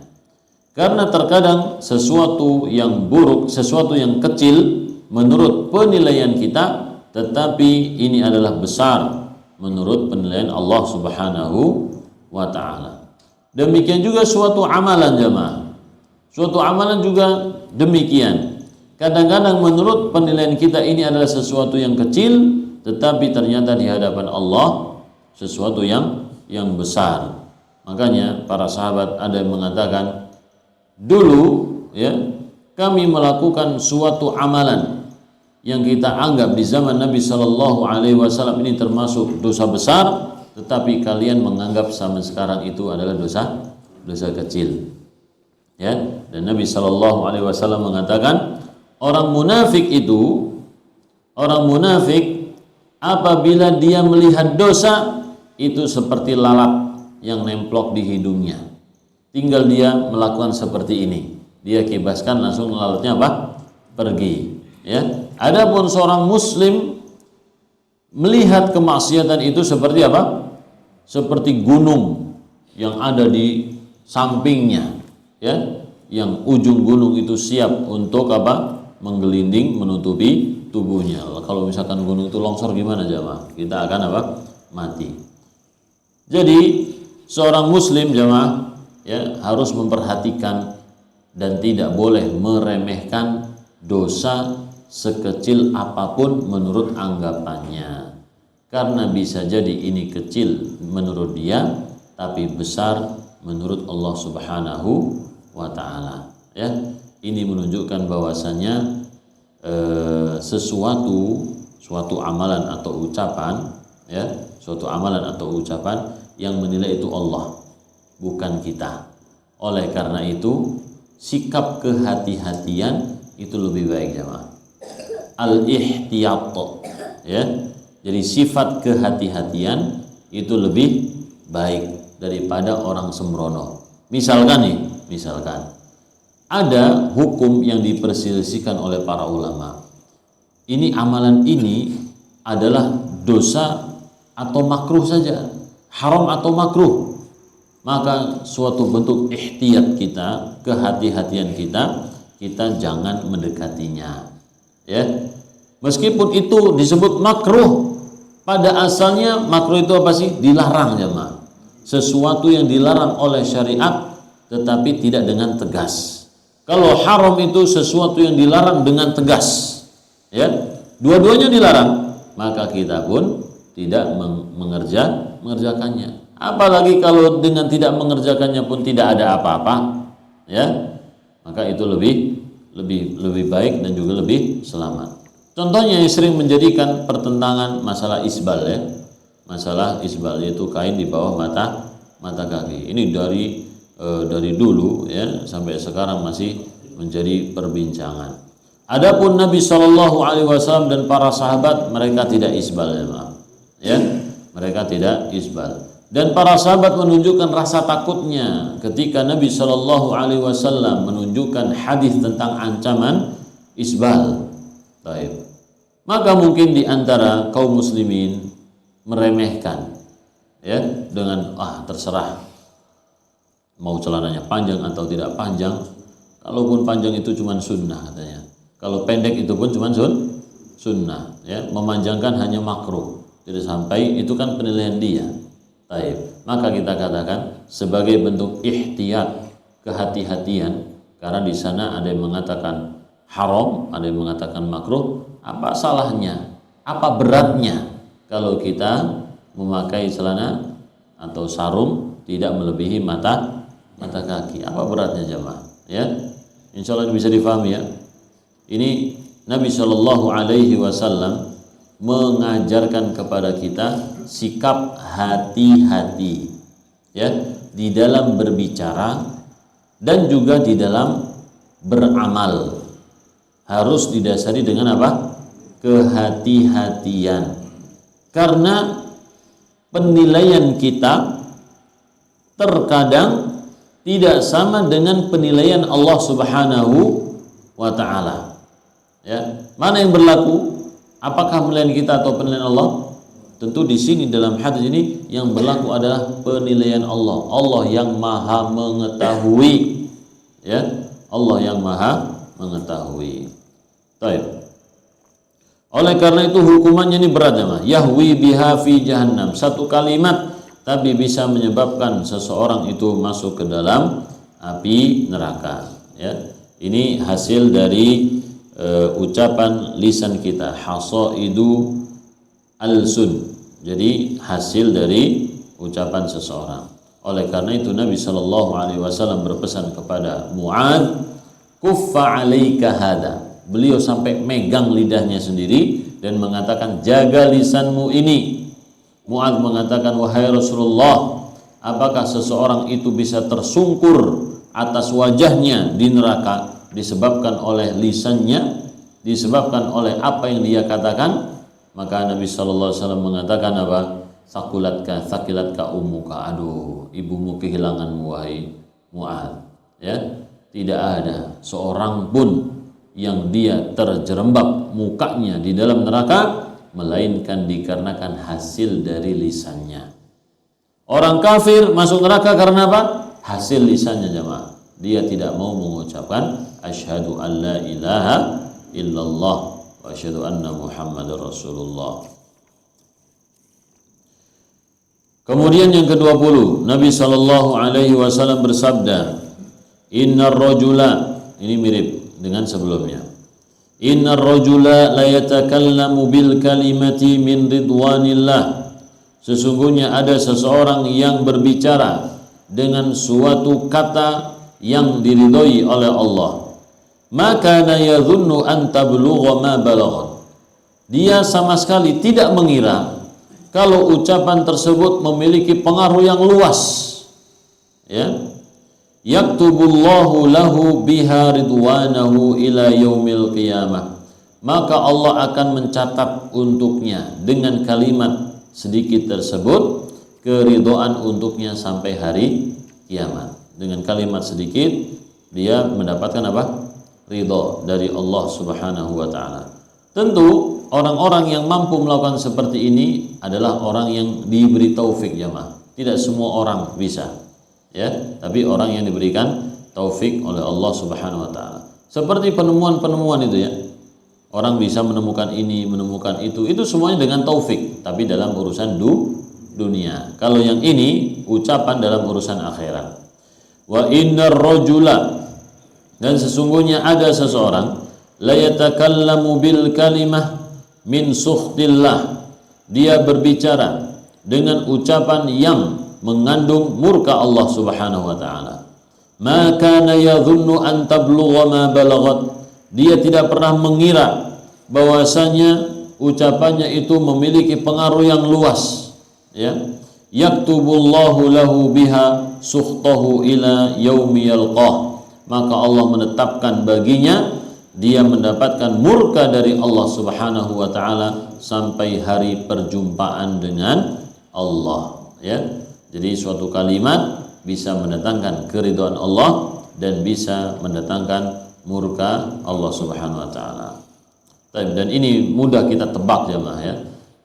Karena terkadang sesuatu yang buruk, sesuatu yang kecil menurut penilaian kita, tetapi ini adalah besar menurut penilaian Allah Subhanahu wa ta'ala. Demikian juga suatu amalan, jamaah. Suatu amalan juga demikian. Kadang-kadang menurut penilaian kita ini adalah sesuatu yang kecil, tetapi ternyata di hadapan Allah sesuatu yang besar. Makanya para sahabat ada yang mengatakan, dulu ya kami melakukan suatu amalan yang kita anggap di zaman Nabi Shallallahu Alaihi Wasallam ini termasuk dosa besar, tetapi kalian menganggap zaman sekarang itu adalah dosa kecil. Ya, dan Nabi Shallallahu Alaihi Wasallam mengatakan, orang munafik apabila dia melihat dosa itu seperti lalat yang nemplok di hidungnya. Tinggal dia melakukan seperti ini, dia kibaskan langsung lalatnya apa? Pergi. Ya. Adapun seorang muslim melihat kemaksiatan itu seperti apa? Seperti gunung yang ada di sampingnya, ya, yang ujung gunung itu siap untuk apa? Menggelinding, menutupi tubuhnya. Kalau misalkan gunung itu longsor gimana, jamaah? Kita akan apa? Mati. Jadi seorang muslim, jamaah, ya, harus memperhatikan dan tidak boleh meremehkan dosa sekecil apapun menurut anggapannya. Karena bisa jadi ini kecil menurut dia, tapi besar menurut Allah Subhanahu wa ta'ala. Ya, ini menunjukkan bahwasanya suatu amalan atau ucapan, ya, suatu amalan atau ucapan yang menilai itu Allah, bukan kita. Oleh karena itu, sikap kehati-hatian itu lebih baik, jemaah. Al-ihtiyat, ya. Jadi sifat kehati-hatian itu lebih baik daripada orang sembrono. Misalkan ada hukum yang diperselisihkan oleh para ulama. Ini amalan ini adalah dosa atau makruh saja, haram atau makruh. Maka suatu bentuk ihtiyat kita, kehati-hatian kita jangan mendekatinya. Ya. Meskipun itu disebut makruh, pada asalnya makruh itu apa sih? Dilarang, jemaah. Sesuatu yang dilarang oleh syariat tetapi tidak dengan tegas. Kalau haram itu sesuatu yang dilarang dengan tegas, ya, dua-duanya dilarang, maka kita pun tidak mengerjakannya. Apalagi kalau dengan tidak mengerjakannya pun tidak ada apa-apa, ya, maka itu lebih baik dan juga lebih selamat. Contohnya yang sering menjadikan pertentangan masalah isbal, ya, masalah isbal yaitu kain di bawah mata kaki. Ini dari dulu, ya, sampai sekarang masih menjadi perbincangan. Adapun Nabi SAW dan para sahabat, mereka tidak isbal, ya, mereka tidak isbal. Dan para sahabat menunjukkan rasa takutnya ketika Nabi SAW menunjukkan hadis tentang ancaman isbal. Baik. Maka mungkin di antara kaum muslimin meremehkan, ya, dengan terserah mau celananya panjang atau tidak panjang. Kalaupun panjang itu cuma sunnah katanya. Kalau pendek itu pun cuma sunnah, ya. Memanjangkan hanya makruh. Tidak sampai, itu kan penilaian dia. Baik. Maka kita katakan sebagai bentuk ihtiyat, kehati-hatian, karena di sana ada yang mengatakan haram, ada yang mengatakan makruh. Apa salahnya? Apa beratnya kalau kita memakai celana atau sarung tidak melebihi mata kaki? Apa beratnya, jemaah? Ya, insya Allah bisa difahami, ya. Ini Nabi SAW mengajarkan kepada kita sikap hati-hati, ya, di dalam berbicara dan juga di dalam beramal. Harus didasari dengan apa? Kehati-hatian. Karena penilaian kita terkadang tidak sama dengan penilaian Allah Subhanahu wa ta'ala. Ya, mana yang berlaku? Apakah penilaian kita atau penilaian Allah? Tentu di sini dalam hadis ini yang berlaku adalah penilaian Allah. Allah yang Maha mengetahui, ya. Allah yang Maha mengetahui. Baik. Oleh karena itu hukumannya ini berat, jemaah. Yahwi biha fi jahannam. Satu kalimat tapi bisa menyebabkan seseorang itu masuk ke dalam api neraka, ya. Ini hasil dari ucapan lisan kita, hasaidu al-sun. Jadi hasil dari ucapan seseorang. Oleh karena itu Nabi SAW berpesan kepada Mu'adz, kuffa 'alaika hada. Beliau sampai megang lidahnya sendiri dan mengatakan, jaga lisanmu ini. Mu'adz mengatakan, wahai Rasulullah, apakah seseorang itu bisa tersungkur atas wajahnya di neraka disebabkan oleh lisannya, disebabkan oleh apa yang dia katakan? Maka Nabi SAW mengatakan apa? Sakilatka ummuka. Aduh, ibumu kehilanganmu, wahai Mu'adz. Ya, tidak ada seorang pun yang dia terjerembab mukanya di dalam neraka melainkan dikarenakan hasil dari lisannya. Orang kafir masuk neraka karena apa? Hasil lisannya, jemaah. Dia tidak mau mengucapkan asyhadu an la ilaha illallah wa asyhadu anna Muhammadar Rasulullah. Kemudian yang ke-20, Nabi SAW bersabda, innar rajula, ini mirip dengan sebelumnya, Innar rajula la yatakallamu bil kalimati min ridwanillah. Sesungguhnya ada seseorang yang berbicara dengan suatu kata yang diridhoi oleh Allah. Maka yadhunnu an tablugha ma balaghat. Dia sama sekali tidak mengira kalau ucapan tersebut memiliki pengaruh yang luas. Ya. Yaktubullahu lahu biha ridwanahu ila yaumil qiyamah. Maka Allah akan mencatat untuknya dengan kalimat sedikit tersebut keridhaan untuknya sampai hari kiamat. Dengan kalimat sedikit dia mendapatkan apa? Ridho dari Allah Subhanahu wa taala. Tentu orang-orang yang mampu melakukan seperti ini adalah orang yang diberi taufik, jemaah. Tidak semua orang bisa. Ya, tapi orang yang diberikan taufik oleh Allah Subhanahu wa taala. Seperti penemuan-penemuan itu ya. Orang bisa menemukan ini, menemukan itu semuanya dengan taufik, tapi dalam urusan dunia. Kalau yang ini ucapan dalam urusan akhirat. Wa innar rajula, dan sesungguhnya ada seseorang la yatakallamu bil kalimah min sukhtillah. Dia berbicara dengan ucapan yang mengandung murka Allah Subhanahu wa taala. Ma kana yadhunnu an tablugha ma balaghat. Dia tidak pernah mengira bahwasanya ucapannya itu memiliki pengaruh yang luas, ya. Yaktubullahu lahu biha sukhtahu ila yaumi yalqah. Maka Allah menetapkan baginya dia mendapatkan murka dari Allah Subhanahu wa taala sampai hari perjumpaan dengan Allah, ya. Jadi suatu kalimat bisa mendatangkan keridhaan Allah dan bisa mendatangkan murka Allah Subhanahu wa taala. Dan ini mudah kita tebak, jemaah, ya.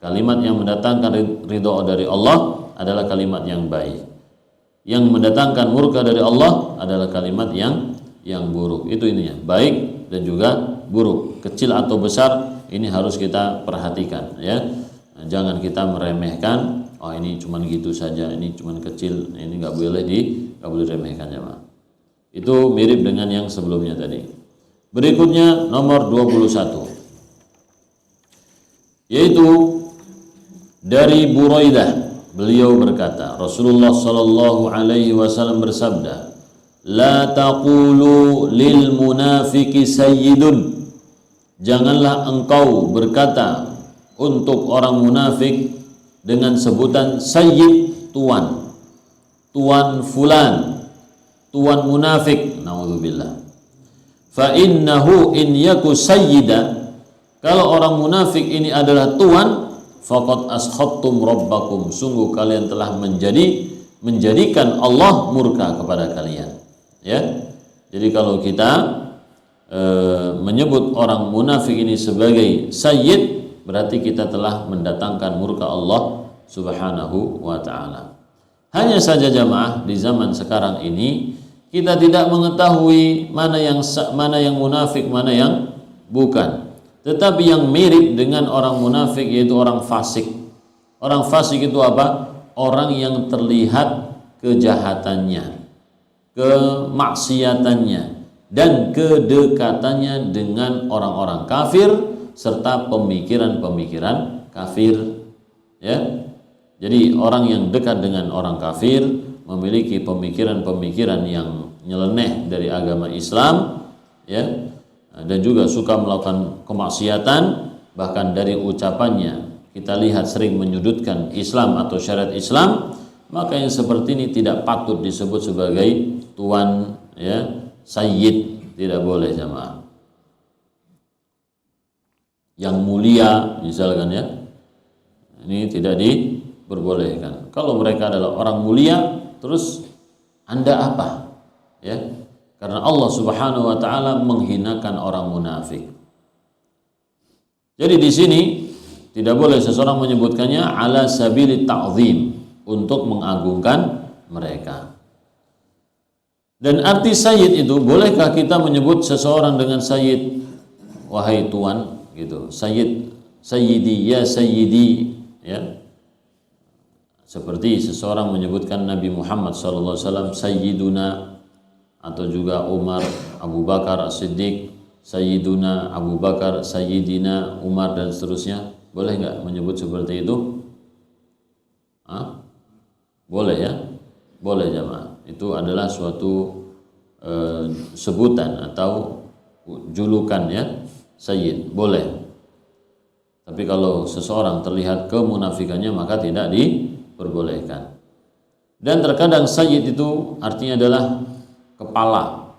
Kalimat yang mendatangkan ridha dari Allah adalah kalimat yang baik. Yang mendatangkan murka dari Allah adalah kalimat yang buruk. Itu ininya, baik dan juga buruk. Kecil atau besar ini harus kita perhatikan, ya. Jangan kita meremehkan, oh ini cuman gitu saja, ini cuman kecil, ini nggak boleh diremehkan, jemaah. Itu mirip dengan yang sebelumnya tadi. Berikutnya nomor 21, yaitu dari Buraidah. Beliau berkata, Rasulullah sallallahu alaihi wasallam bersabda, la taqulu lil munafiqi sayyidun. Janganlah engkau berkata untuk orang munafik dengan sebutan sayyid, tuan fulan, tuan munafik, naudzubillah. Fa innahu in yaku sayyida, kalau orang munafik ini adalah tuan, faqad askhattum rabbakum, sungguh kalian telah menjadikan Allah murka kepada kalian, ya. Jadi kalau kita menyebut orang munafik ini sebagai sayyid, berarti kita telah mendatangkan murka Allah Subhanahu wa ta'ala. Hanya saja jamaah, di zaman sekarang ini kita tidak mengetahui mana yang munafik, mana yang bukan. Tetapi yang mirip dengan orang munafik yaitu orang fasik. Orang fasik itu apa? Orang yang terlihat kejahatannya, kemaksiatannya, dan kedekatannya dengan orang-orang kafir serta pemikiran-pemikiran kafir, ya. Jadi orang yang dekat dengan orang kafir memiliki pemikiran-pemikiran yang nyeleneh dari agama Islam, ya, dan juga suka melakukan kemaksiatan. Bahkan dari ucapannya kita lihat sering menyudutkan Islam atau syariat Islam. Maka yang seperti ini tidak patut disebut sebagai tuan, ya, sayyid, tidak boleh, jamaah. Yang mulia misalkan, ya, ini tidak diperbolehkan. Kalau mereka adalah orang mulia, terus Anda apa, ya? Karena Allah Subhanahu wa taala menghinakan orang munafik. Jadi di sini tidak boleh seseorang menyebutkannya ala sabili ta'zim, untuk mengagungkan mereka. Dan arti sayyid itu, bolehkah kita menyebut seseorang dengan sayyid, wahai tuan, gitu. Sayyid, sayyidi, ya sayyidi, ya. Seperti seseorang menyebutkan Nabi Muhammad SAW sayyiduna, atau juga Umar, Abu Bakar As-Siddiq, Sayyiduna Abu Bakar, Sayyidina Umar dan seterusnya? Boleh nggak menyebut seperti itu? Boleh ya? Boleh jamaah. Itu adalah suatu sebutan atau julukan ya, Sayyid. Boleh. Tapi kalau seseorang terlihat kemunafikannya maka tidak diperbolehkan. Dan terkadang Sayyid itu artinya adalah kepala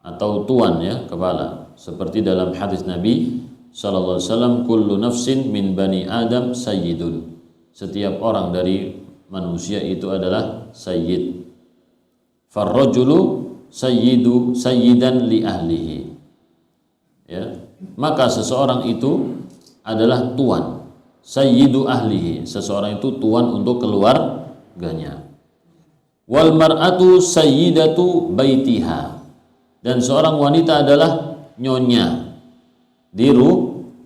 atau tuan ya, kepala. Seperti dalam hadis Nabi sallallahu alaihi wasallam, kullu nafsin min bani Adam sayyidun. Setiap orang dari manusia itu adalah sayyid. Farrajulu sayyidan li ahlihi. Ya. Maka seseorang itu adalah tuan, sayyidu ahlihi. Seseorang itu tuan untuk keluarganya. Wal mar'atu sayyidatu baitiha. Dan seorang wanita adalah nyonya di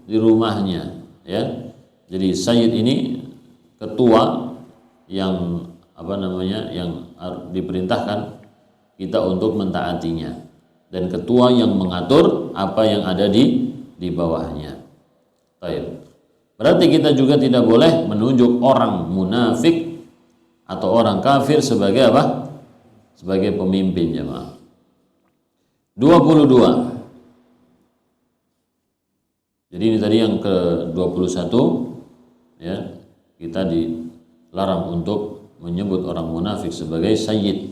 rumahnya ya. Jadi sayyid ini ketua yang yang diperintahkan kita untuk mentaatinya, dan ketua yang mengatur apa yang ada di bawahnya. Baik. Berarti kita juga tidak boleh menunjuk orang munafik atau orang kafir sebagai apa? Sebagai pemimpin jemaah. 22. Jadi ini tadi yang ke-21 ya, kita dilarang untuk menyebut orang munafik sebagai sayyid,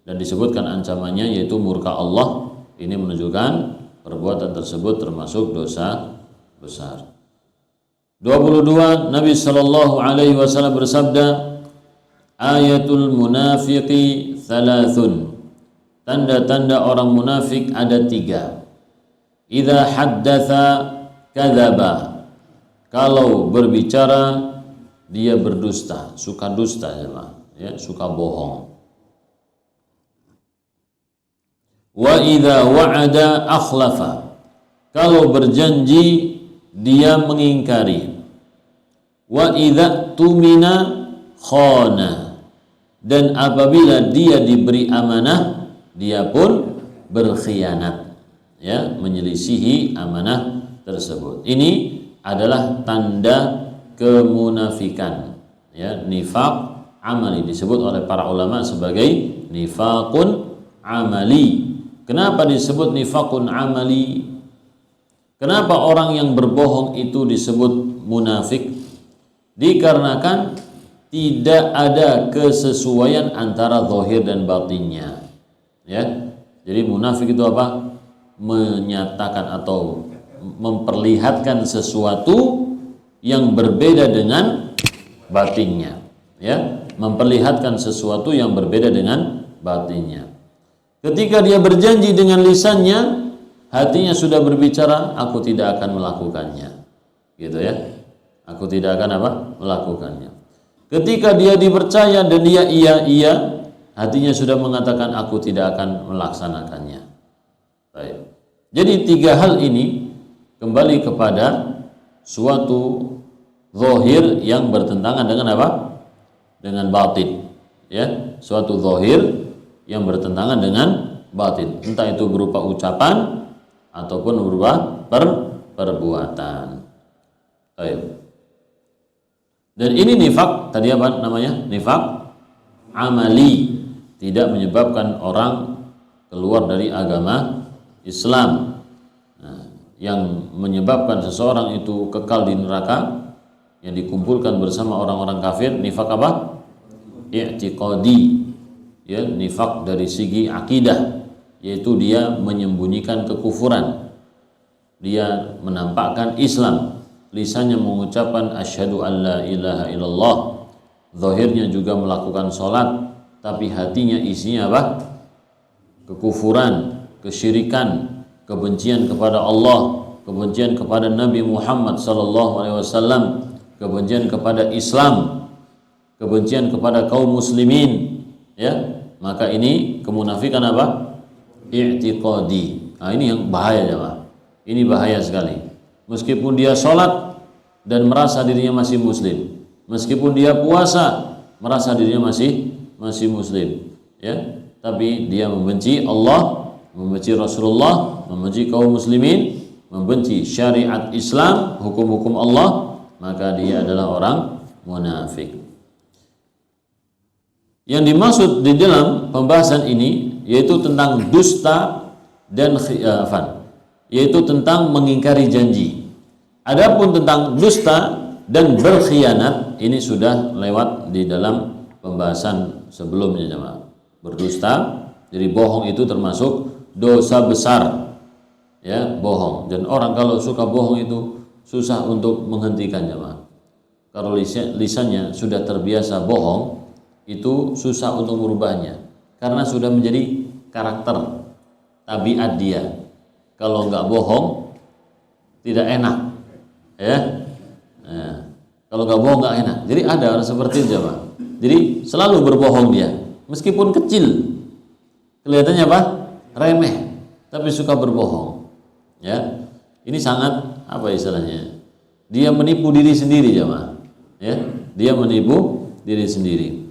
dan disebutkan ancamannya yaitu murka Allah. Ini menunjukkan perbuatan tersebut termasuk dosa besar. 22, Nabi sallallahu alaihi wasallam bersabda, ayatul munafiqi thalathun. Tanda-tanda orang munafik ada 3. Idza haddatsa kadzaba. Kalau berbicara dia berdusta, suka dusta ya, suka bohong. Wa idza wa'ada akhlafa. Kalau berjanji dia mengingkari. Wa idza tumina khana. Dan apabila dia diberi amanah dia pun berkhianat ya, menyelisihi amanah tersebut. Ini adalah tanda kemunafikan ya, nifaq amali, disebut oleh para ulama sebagai nifaqun amali. Kenapa disebut nifaqun amali? Kenapa orang yang berbohong itu disebut munafik? Dikarenakan tidak ada kesesuaian antara zahir dan batinnya. Ya, jadi munafik itu apa? Menyatakan atau memperlihatkan sesuatu yang berbeda dengan batinnya. Ya, memperlihatkan sesuatu yang berbeda dengan batinnya. Ketika dia berjanji dengan lisannya, hatinya sudah berbicara, aku tidak akan melakukannya. Gitu ya. Aku tidak akan apa? Melakukannya. Ketika dia dipercaya dan dia iya, hatinya sudah mengatakan aku tidak akan melaksanakannya. Baik. Jadi 3 hal ini kembali kepada suatu zahir yang bertentangan dengan apa? Dengan batin. Ya, suatu zahir yang bertentangan dengan batin. Entah itu berupa ucapan ataupun berupa perbuatan. Baik. Dan ini nifaq, tadi apa namanya? Nifaq amali. Tidak menyebabkan orang keluar dari agama Islam. Nah, yang menyebabkan seseorang itu kekal di neraka, yang dikumpulkan bersama orang-orang kafir, nifaq apa? I'tiqadi. Ya, nifaq dari segi akidah, yaitu dia menyembunyikan kekufuran. Dia menampakkan Islam, lisannya mengucapkan asyhadu an la ilaha illallah, zahirnya juga melakukan sholat, tapi hatinya isinya apa? Kekufuran, kesyirikan, kebencian kepada Allah, kebencian kepada Nabi Muhammad SAW, kebencian kepada Islam, kebencian kepada kaum muslimin, ya, maka ini kemunafikan apa? I'tiqadi. Nah, ini yang bahaya jemaah. Ini bahaya sekali. Meskipun dia sholat dan merasa dirinya masih muslim, meskipun dia puasa merasa dirinya masih muslim, ya, tapi dia membenci Allah, membenci Rasulullah, membenci kaum muslimin, membenci syariat Islam, hukum-hukum Allah, maka dia adalah orang munafik. Yang dimaksud di dalam pembahasan ini yaitu tentang dusta dan yaitu tentang mengingkari janji. Adapun tentang dusta dan berkhianat ini sudah lewat di dalam pembahasan sebelumnya jemaah. Berdusta, jadi bohong itu termasuk dosa besar. Ya, bohong. Dan orang kalau suka bohong itu susah untuk menghentikan jemaah. Kalau lisannya sudah terbiasa bohong, itu susah untuk merubahnya karena sudah menjadi karakter tabiat dia. Kalau nggak bohong tidak enak, ya. Nah, kalau nggak bohong nggak enak. Jadi ada orang seperti itu, Pak. Jadi selalu berbohong dia, meskipun kecil, kelihatannya apa? Remeh, tapi suka berbohong. Ya, ini sangat apa istilahnya? Dia menipu diri sendiri, jemaah. Ya, dia menipu diri sendiri.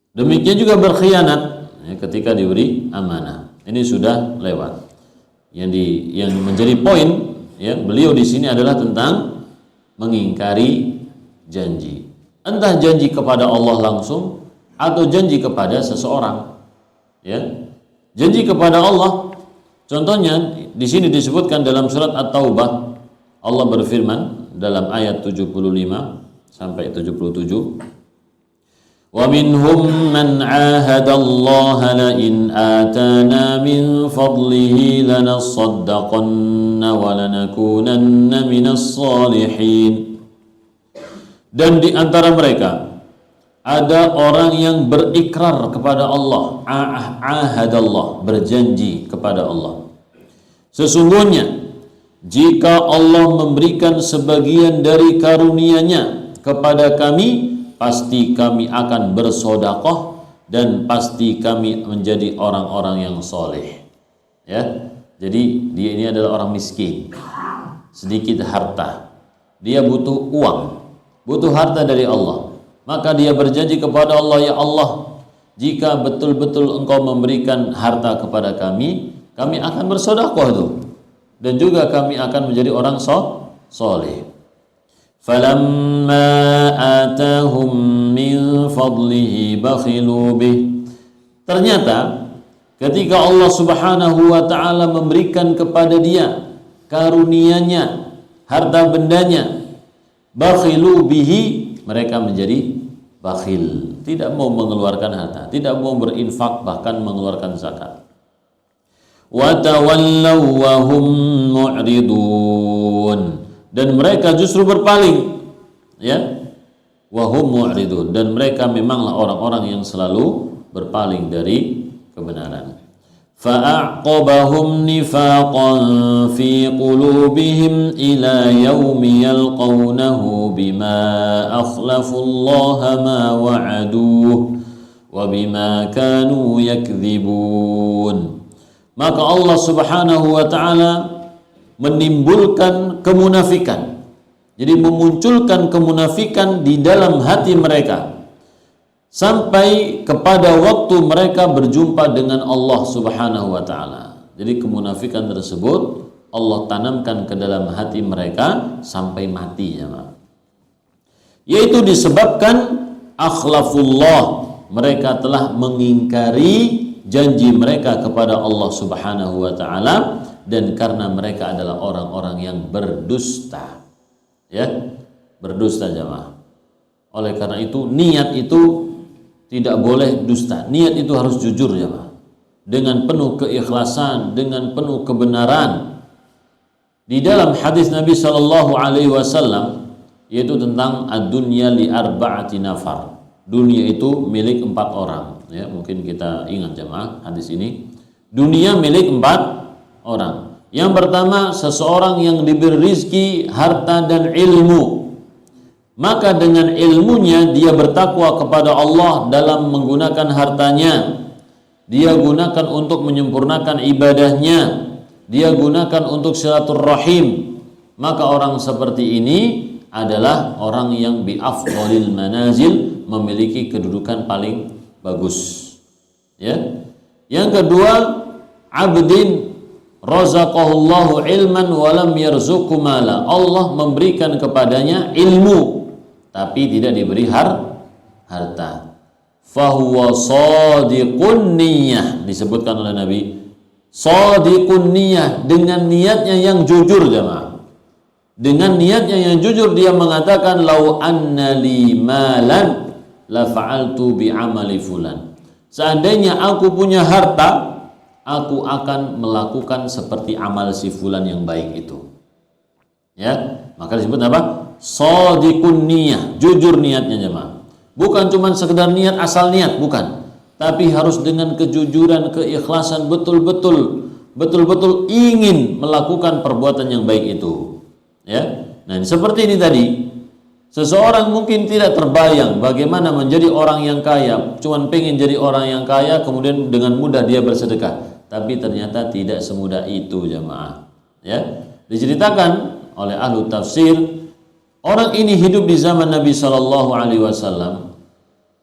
Demikian juga berkhianat ya, ketika diberi amanah. Ini sudah lewat. Yang menjadi poin ya beliau di sini adalah tentang mengingkari janji. Entah janji kepada Allah langsung atau janji kepada seseorang. Ya. Janji kepada Allah, contohnya di sini disebutkan dalam surat At-Taubah, Allah berfirman dalam ayat 75 sampai 77. وَمِنْهُمْ مَنْ عَاهَدَ اللَّهَ لَئِنْ آتَانَا مِنْ فَضْلِهِ لَنَصَّدَّقَنَّ وَلَنَكُونَنَّ مِنَ الصَّالِحِينَ. Dan di antara mereka ada orang yang berikrar kepada Allah, ahadallah, berjanji kepada Allah. Sesungguhnya jika Allah memberikan sebagian dari karunia-Nya kepada kami, pasti kami akan bersedekah dan pasti kami menjadi orang-orang yang soleh. Ya, jadi dia ini adalah orang miskin, sedikit harta, dia butuh uang, butuh harta dari Allah. Maka dia berjanji kepada Allah, ya Allah, jika betul-betul Engkau memberikan harta kepada kami, kami akan bersedekah itu, dan juga kami akan menjadi orang soleh. فَلَمَّا آتَاهُمْ مِنْ فَضْلِهِ بَخِلُوا بِهِ. Ternyata ketika Allah Subhanahu wa taala memberikan kepada dia karunia-Nya, harta bendanya, bakhilu bihi, mereka menjadi bakhil, tidak mau mengeluarkan harta, tidak mau berinfak, bahkan mengeluarkan zakat. Wa tawallaw wa hum mu'ridun. Dan mereka justru berpaling, ya, wahum mu'ridun, dan mereka memanglah orang-orang yang selalu berpaling dari kebenaran. Fa'aqabahum nifaqan fi qulubihim ila yaumi yalqawnahu bima akhlafullaha ma wa'aduh wa bima kanu yakdzibun. Maka Allah Subhanahu wa ta'ala menimbulkan kemunafikan. Jadi memunculkan kemunafikan di dalam hati mereka sampai kepada waktu mereka berjumpa dengan Allah Subhanahu wa taala. Jadi kemunafikan tersebut Allah tanamkan ke dalam hati mereka sampai mati, ya, yaitu disebabkan akhlafullah, mereka telah mengingkari janji mereka kepada Allah Subhanahu wa taala, dan karena mereka adalah orang-orang yang berdusta, ya, berdusta jemaah. Oleh karena itu niat itu tidak boleh dusta, niat itu harus jujur jemaah, dengan penuh keikhlasan, dengan penuh kebenaran. Di dalam hadis Nabi Shallallahu Alaihi Wasallam yaitu tentang ad-dunya li arba'ati nafar, dunia itu milik 4 orang, ya, mungkin kita ingat jemaah hadis ini. Dunia milik 4 orang. Yang pertama, seseorang yang diberi rizki, harta dan ilmu, maka dengan ilmunya dia bertakwa kepada Allah dalam menggunakan hartanya, dia gunakan untuk menyempurnakan ibadahnya, dia gunakan untuk silaturrahim, maka orang seperti ini adalah orang yang bi afdhalil manazil, memiliki kedudukan paling bagus, ya. Yang kedua, abdin razaqahullahu ilman wa lam yarzuqhu mala. Allah memberikan kepadanya ilmu tapi tidak diberi harta. Fahuwa shadiqun niyyah, disebutkan oleh Nabi, shadiqun niyyah, dengan niatnya yang jujur jemaah. Dengan niatnya yang jujur dia mengatakan lau anna li malan la fa'altu bi amali fulan. Seandainya aku punya harta, aku akan melakukan seperti amal si fulan yang baik itu. Ya, maka disebut apa? Shadiqun niyyah, jujur niatnya jemaah. Bukan cuma sekedar niat, asal niat, bukan. Tapi harus dengan kejujuran, keikhlasan, betul-betul ingin melakukan perbuatan yang baik itu. Ya, nah seperti ini tadi. Seseorang mungkin tidak terbayang bagaimana menjadi orang yang kaya, cuman pengen jadi orang yang kaya, kemudian dengan mudah dia bersedekah. Tapi ternyata tidak semudah itu jemaah. Ya, diceritakan oleh ahli tafsir, orang ini hidup di zaman Nabi Shallallahu Alaihi Wasallam.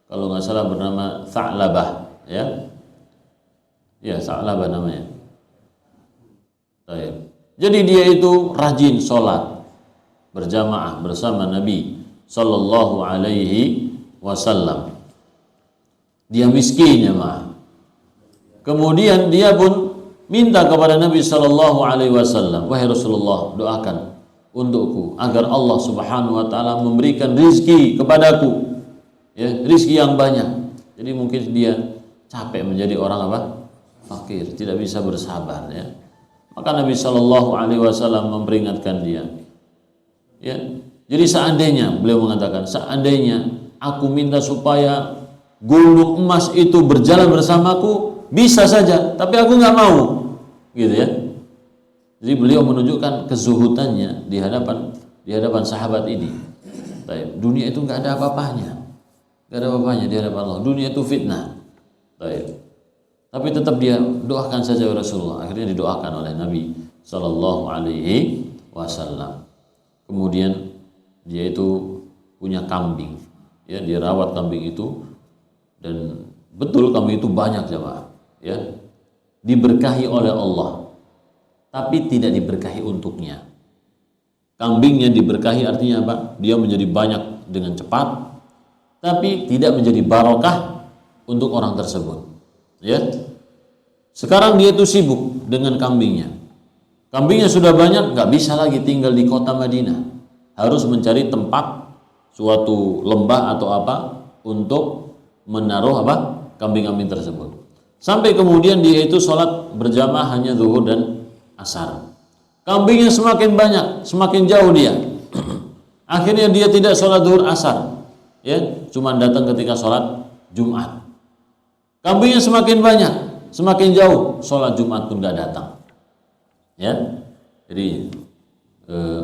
Kalau nggak salah bernama Tha'labah, ya, Tha'labah namanya. Jadi dia itu rajin sholat berjamaah bersama Nabi Sallallahu Alaihi Wasallam. Dia miskin jemaah. Kemudian dia pun minta kepada Nabi Sallallahu Alaihi Wasallam, wahai Rasulullah, doakan untukku agar Allah Subhanahu Wa Taala memberikan rizki kepadaku, ya, rizki yang banyak. Jadi mungkin dia capek menjadi orang apa? Fakir, tidak bisa bersabar, ya. Maka Nabi Sallallahu Alaihi Wasallam memperingatkan dia. Ya, jadi seandainya, beliau mengatakan, seandainya aku minta supaya gunung emas itu berjalan bersamaku, bisa saja, tapi aku nggak mau, gitu ya. Jadi beliau menunjukkan kezuhudannya di hadapan sahabat ini. Dunia itu nggak ada apa-apanya, nggak ada apa-apanya di hadapan Allah. Dunia itu fitnah. Tapi tetap dia doakan saja Rasulullah. Akhirnya didoakan oleh Nabi Sallallahu Alaihi Wasallam. Kemudian dia itu punya kambing, ya, dia rawat kambing itu, dan betul kambing itu banyak jemaah, ya, diberkahi oleh Allah, tapi tidak diberkahi untuknya. Kambingnya diberkahi artinya apa? Dia menjadi banyak dengan cepat, tapi tidak menjadi barokah untuk orang tersebut. Ya, sekarang dia itu sibuk dengan kambingnya. Kambingnya sudah banyak, nggak bisa lagi tinggal di kota Madinah, harus mencari tempat, suatu lembah atau apa untuk menaruh apa kambing-kambing tersebut. Sampai kemudian dia itu sholat berjamaah hanya zuhur dan asar. Kambingnya semakin banyak, semakin jauh dia. Akhirnya dia tidak sholat zuhur asar, ya, cuma datang ketika sholat Jumat. Kambingnya semakin banyak, semakin jauh, sholat Jumat pun nggak datang. Ya, jadi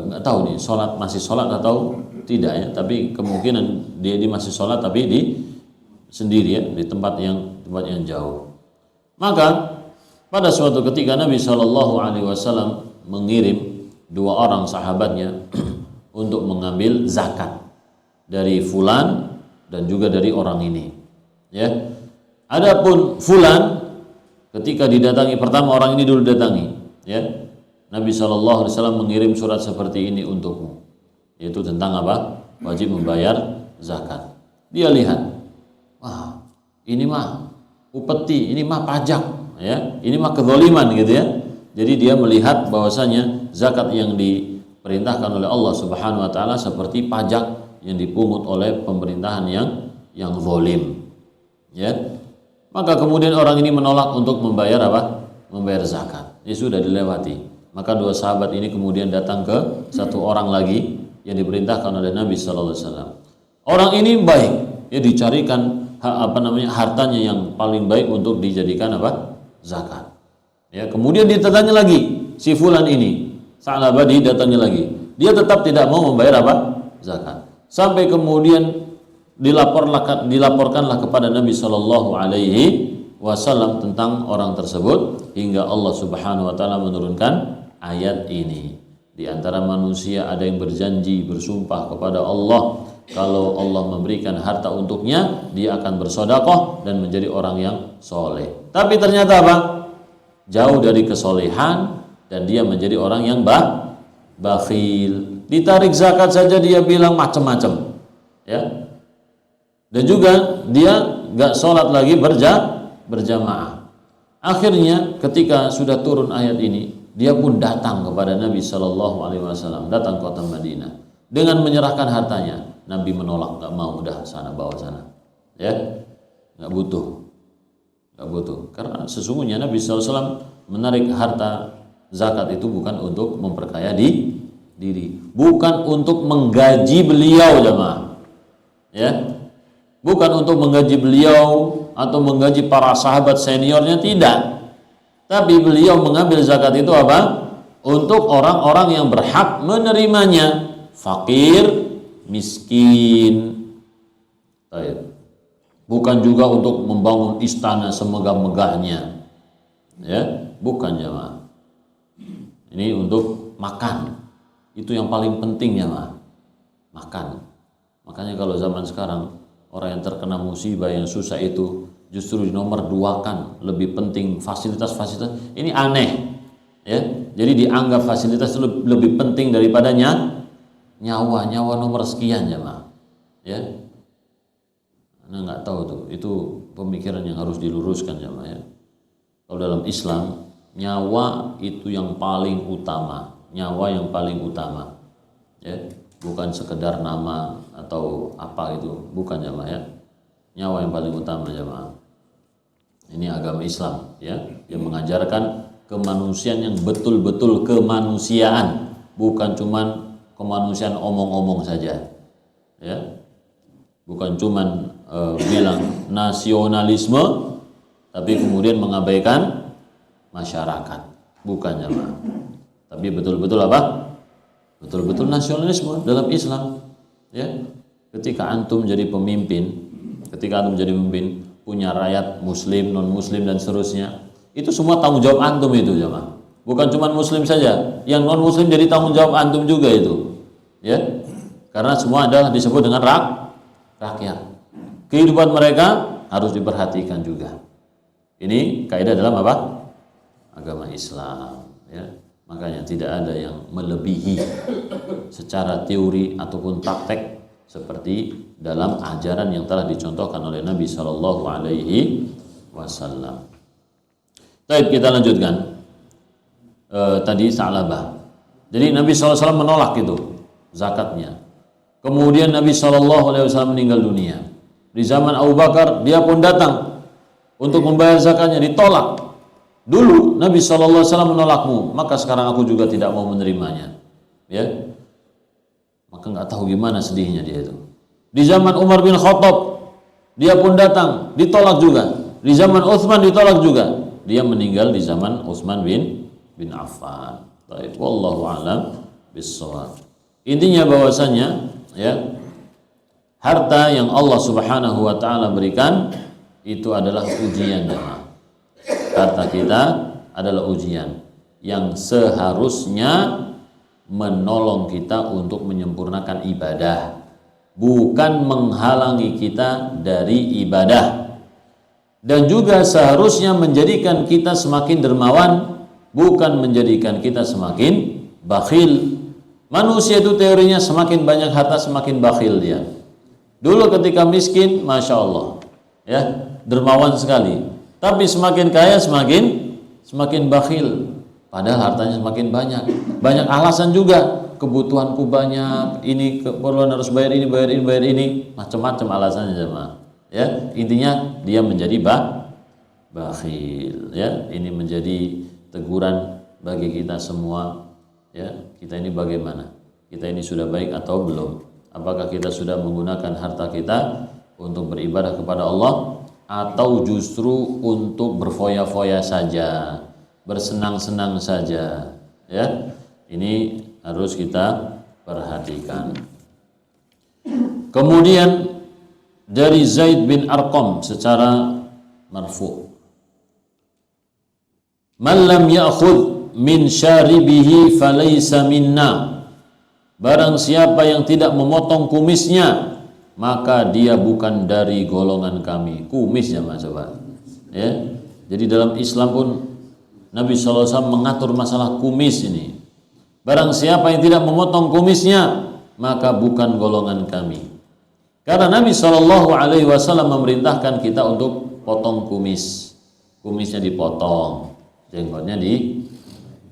nggak tahu nih masih sholat atau tidak, ya. Tapi kemungkinan dia masih sholat tapi di sendiri, ya, di tempat yang jauh. Maka pada suatu ketika Nabi Shallallahu Alaihi Wasallam mengirim 2 orang sahabatnya untuk mengambil zakat dari fulan dan juga dari orang ini. Ya. Adapun fulan ketika didatangi, pertama orang ini dulu datangi, ya, Nabi Shallallahu Alaihi Wasallam mengirim surat seperti ini untukmu, yaitu tentang apa? Wajib membayar zakat. Dia lihat, wah, ini mah upeti, ini mah pajak, ya, ini mah kezaliman, gitu ya. Jadi dia melihat bahwasanya zakat yang diperintahkan oleh Allah Subhanahu Wa Taala seperti pajak yang dipungut oleh pemerintahan yang zalim, ya. Maka kemudian orang ini menolak untuk membayar apa? Membayar zakat. Ini sudah dilewati. Maka 2 sahabat ini kemudian datang ke 1 orang lagi yang diperintahkan oleh Nabi Sallallahu Alaihi Wasallam. Orang ini baik, ya, dicarikan hartanya yang paling baik untuk dijadikan apa? Zakat. Ya, kemudian ditanya lagi si fulan ini, Tha'labah, didatangi lagi. Dia tetap tidak mau membayar apa? Zakat. Sampai kemudian dilaporkanlah kepada Nabi Shallallahu Alaihi Wasallam tentang orang tersebut, hingga Allah Subhanahu Wa Taala menurunkan ayat ini. Di antara manusia ada yang berjanji, bersumpah kepada Allah kalau Allah memberikan harta untuknya, dia akan bersedekah dan menjadi orang yang soleh. Tapi ternyata apa? Jauh dari kesolehan dan dia menjadi orang yang bakhil. Ditarik zakat saja dia bilang macam-macam, ya. Dan juga dia nggak sholat lagi berjamaah. Akhirnya ketika sudah turun ayat ini, dia pun datang kepada Nabi Shallallahu Alaihi Wasallam, datang kota Madinah dengan menyerahkan hartanya. Nabi menolak, nggak mau, udah sana bawa sana, ya, nggak butuh, karena sesungguhnya Nabi SAW menarik harta zakat itu bukan untuk memperkaya diri, bukan untuk menggaji beliau, jemaah, ya, bukan untuk menggaji beliau atau menggaji para sahabat seniornya, tidak. Tapi beliau mengambil zakat itu apa? Untuk orang-orang yang berhak menerimanya, fakir, miskin. Bukan juga untuk membangun istana semegah-megahnya, ya, bukan, jemaah. Ini untuk makan, itu yang paling penting, jemaah, makan. Makanya kalau zaman sekarang orang yang terkena musibah yang susah itu justru nomor 2 kan, lebih penting fasilitas-fasilitas. Ini aneh, ya. Jadi dianggap fasilitas itu lebih penting daripada nyawa nomor sekian, jemaah, ya. Anda nggak tahu tuh, itu pemikiran yang harus diluruskan, jemaah, ya. Kalau dalam Islam, nyawa itu yang paling utama, ya, bukan sekedar nama atau apa itu, bukan, jemaah, ya. Nyawa yang paling utama, jemaah. Ini agama Islam, ya, yang mengajarkan kemanusiaan yang betul-betul kemanusiaan, bukan cuman kemanusiaan omong-omong saja, ya, bukan cuman bilang nasionalisme tapi kemudian mengabaikan masyarakat, bukan, jemaah. Tapi betul-betul apa? Betul-betul nasionalisme dalam Islam, ya. Ketika antum jadi pemimpin, punya rakyat muslim, non muslim dan seterusnya, itu semua tanggung jawab antum itu, jemaah. Bukan cuma muslim saja, yang non muslim jadi tanggung jawab antum juga itu, ya. Karena semua adalah disebut dengan rakyat. Kehidupan mereka harus diperhatikan juga. Ini kaidah dalam apa? Agama Islam, ya. Makanya tidak ada yang melebihi secara teori ataupun praktek seperti dalam ajaran yang telah dicontohkan oleh Nabi Shallallahu Alaihi Wasallam. Baik, kita lanjutkan. Tadi Sa'labah. Jadi Nabi SAW menolak itu zakatnya. Kemudian Nabi SAW meninggal dunia. Di zaman Abu Bakar dia pun datang untuk membayar zakatnya, ditolak. Dulu Nabi SAW menolakmu, maka sekarang aku juga tidak mau menerimanya, ya. Maka nggak tahu gimana sedihnya dia itu. Di zaman Umar bin Khattab dia pun datang, ditolak juga. Di zaman Utsman ditolak juga. Dia meninggal di zaman Utsman bin Affan. Baik, wallahu a'lam bissawab. Intinya bahwasanya, ya, harta yang Allah Subhanahu wa taala berikan itu adalah ujian, jemaah. Harta kita adalah ujian yang seharusnya menolong kita untuk menyempurnakan ibadah, bukan menghalangi kita dari ibadah. Dan juga seharusnya menjadikan kita semakin dermawan, bukan menjadikan kita semakin bakhil. Manusia itu teorinya semakin banyak harta semakin bakhil dia. Dulu ketika miskin, masya Allah, ya, dermawan sekali. Tapi semakin kaya semakin bakhil. Padahal hartanya semakin banyak. Banyak alasan juga. Kebutuhanku banyak, ini keperluan harus bayar ini, macam-macam alasannya, jemaah. Ya, intinya dia menjadi bakhil. Ya, ini menjadi teguran bagi kita semua. Ya, kita ini bagaimana? Kita ini sudah baik atau belum? Apakah kita sudah menggunakan harta kita untuk beribadah kepada Allah, atau justru untuk berfoya-foya saja, bersenang-senang saja, ya? Ini harus kita perhatikan. Kemudian dari Zaid bin Arqam secara marfu, "Man lam ya'khudh min syaribihi falaysa minna." Barang siapa yang tidak memotong kumisnya maka dia bukan dari golongan kami. Kumis ya Mas, coba. Ya. Jadi dalam Islam pun Nabi SAW mengatur masalah kumis ini. Barang siapa yang tidak memotong kumisnya, maka bukan golongan kami. Karena Nabi SAW memerintahkan kita untuk potong kumis. Kumisnya dipotong, jenggotnya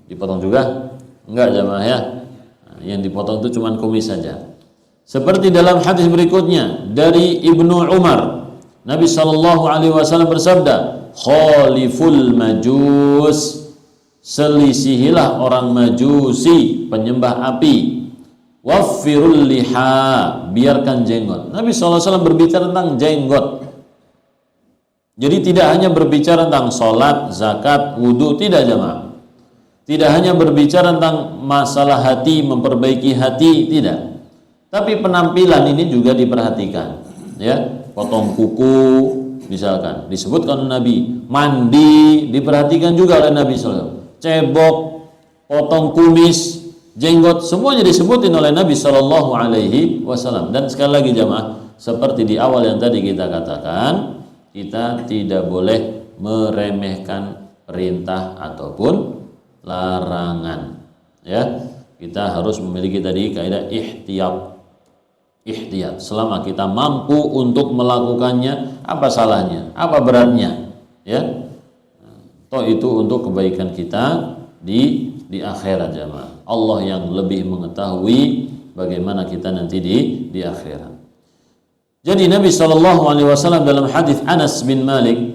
dipotong juga? Enggak jamaah ya. Yang dipotong itu cuma kumis saja. Seperti dalam hadis berikutnya dari Ibnu Umar, Nabi SAW bersabda, "Khaliful majus." Selisihilah orang majusi, penyembah api. Waffirul liha, biarkan jenggot. Nabi SAW berbicara tentang jenggot. Jadi tidak hanya berbicara tentang sholat, zakat, wudhu, tidak jamaah. Tidak hanya berbicara tentang masalah hati, memperbaiki hati, tidak. Tapi penampilan ini juga diperhatikan. Ya, potong kuku, misalkan disebutkan Nabi. Mandi diperhatikan juga oleh Nabi SAW. Cebok, potong kumis, jenggot, semuanya disebutin oleh Nabi SAW. Dan sekali lagi jamaah, seperti di awal yang tadi kita katakan, kita tidak boleh meremehkan perintah ataupun larangan. Ya, kita harus memiliki tadi kaidah ihtiyat. Selama kita mampu untuk melakukannya, apa salahnya? Apa beratnya? Ya. Toh itu untuk kebaikan kita di akhirat jamaah. Allah yang lebih mengetahui bagaimana kita nanti di akhirat. Jadi Nabi SAW dalam hadis Anas bin Malik,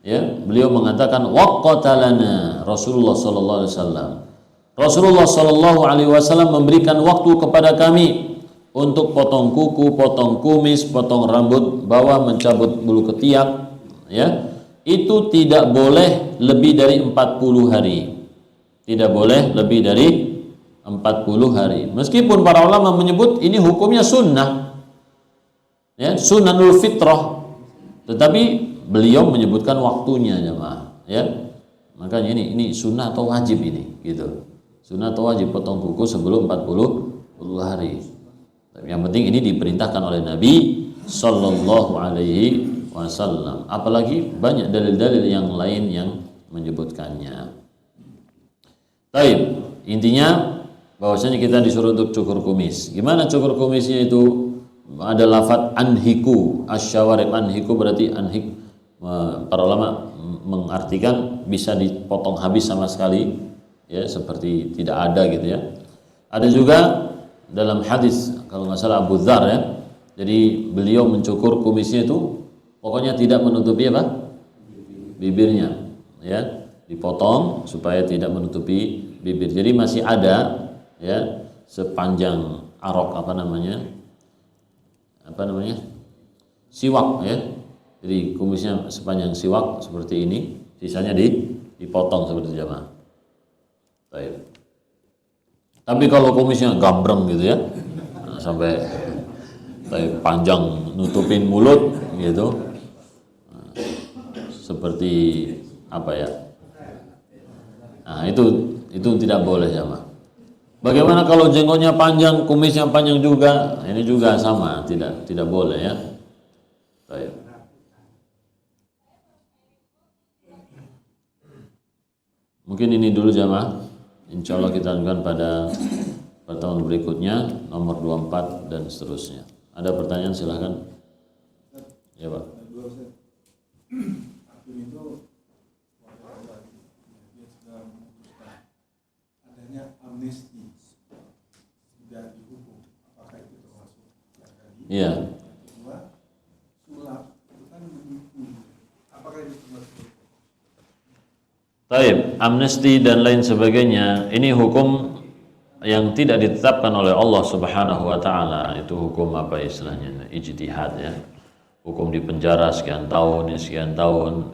ya, beliau mengatakan waqatalana Rasulullah SAW. Rasulullah SAW memberikan waktu kepada kami untuk potong kuku, potong kumis, potong rambut bawah, mencabut bulu ketiak, ya. Itu tidak boleh lebih dari 40 hari. Tidak boleh lebih dari 40 hari. Meskipun para ulama menyebut ini hukumnya sunnah, ya, sunnanul fitrah, tetapi beliau menyebutkan waktunya jemaah, ya. Makanya ini sunnah atau wajib ini, gitu. Sunnah atau wajib potong kuku sebelum 40 hari. Tapi yang penting ini diperintahkan oleh Nabi Sallallahu Alaihi Wasallam. Apalagi banyak dalil-dalil yang lain yang menyebutkannya. Baik, intinya bahwasanya kita disuruh untuk cukur kumis. Gimana cukur kumisnya itu? Ada lafadz anhiku, asyawarib. Anhiku berarti anhik. Para ulama mengartikan bisa dipotong habis sama sekali, ya, seperti tidak ada gitu ya. Ada juga dalam hadis kalau nggak salah Abu Dzar, ya. Jadi beliau mencukur kumisnya itu pokoknya tidak menutupi apa? Bibirnya, ya. Dipotong supaya tidak menutupi bibir. Jadi masih ada, ya, sepanjang arok apa namanya? Siwak, ya. Jadi kumisnya sepanjang siwak seperti ini, sisanya dipotong seperti jamaah. Baik. Tapi kalau kumisnya gambreng gitu ya, sampai panjang nutupin mulut gitu, seperti apa ya? Nah, itu tidak boleh jamaah. Bagaimana kalau jenggotnya panjang, kumisnya panjang juga? Ini juga sama, tidak boleh ya. Baik. Mungkin ini dulu jamaah. Insya Allah kita lanjutkan pada pertemuan berikutnya, nomor 24 dan seterusnya. Ada pertanyaan silahkan. Ya Pak. Adanya amnesti sudah dihukum, apakah itu termasuk yang tadi? Iya. Kedua, sulap itu kan menipu, apakah itu termasuk? Taib, amnesti dan lain sebagainya, ini hukum yang tidak ditetapkan oleh Allah Subhanahu wa taala. Itu hukum apa istilahnya? Ijtihad, ya. Hukum di penjara sekian tahun,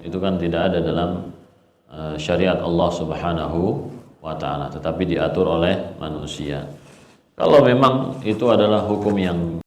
itu kan tidak ada dalam syariat Allah Subhanahu wa taala, tetapi diatur oleh manusia. Kalau memang itu adalah hukum yang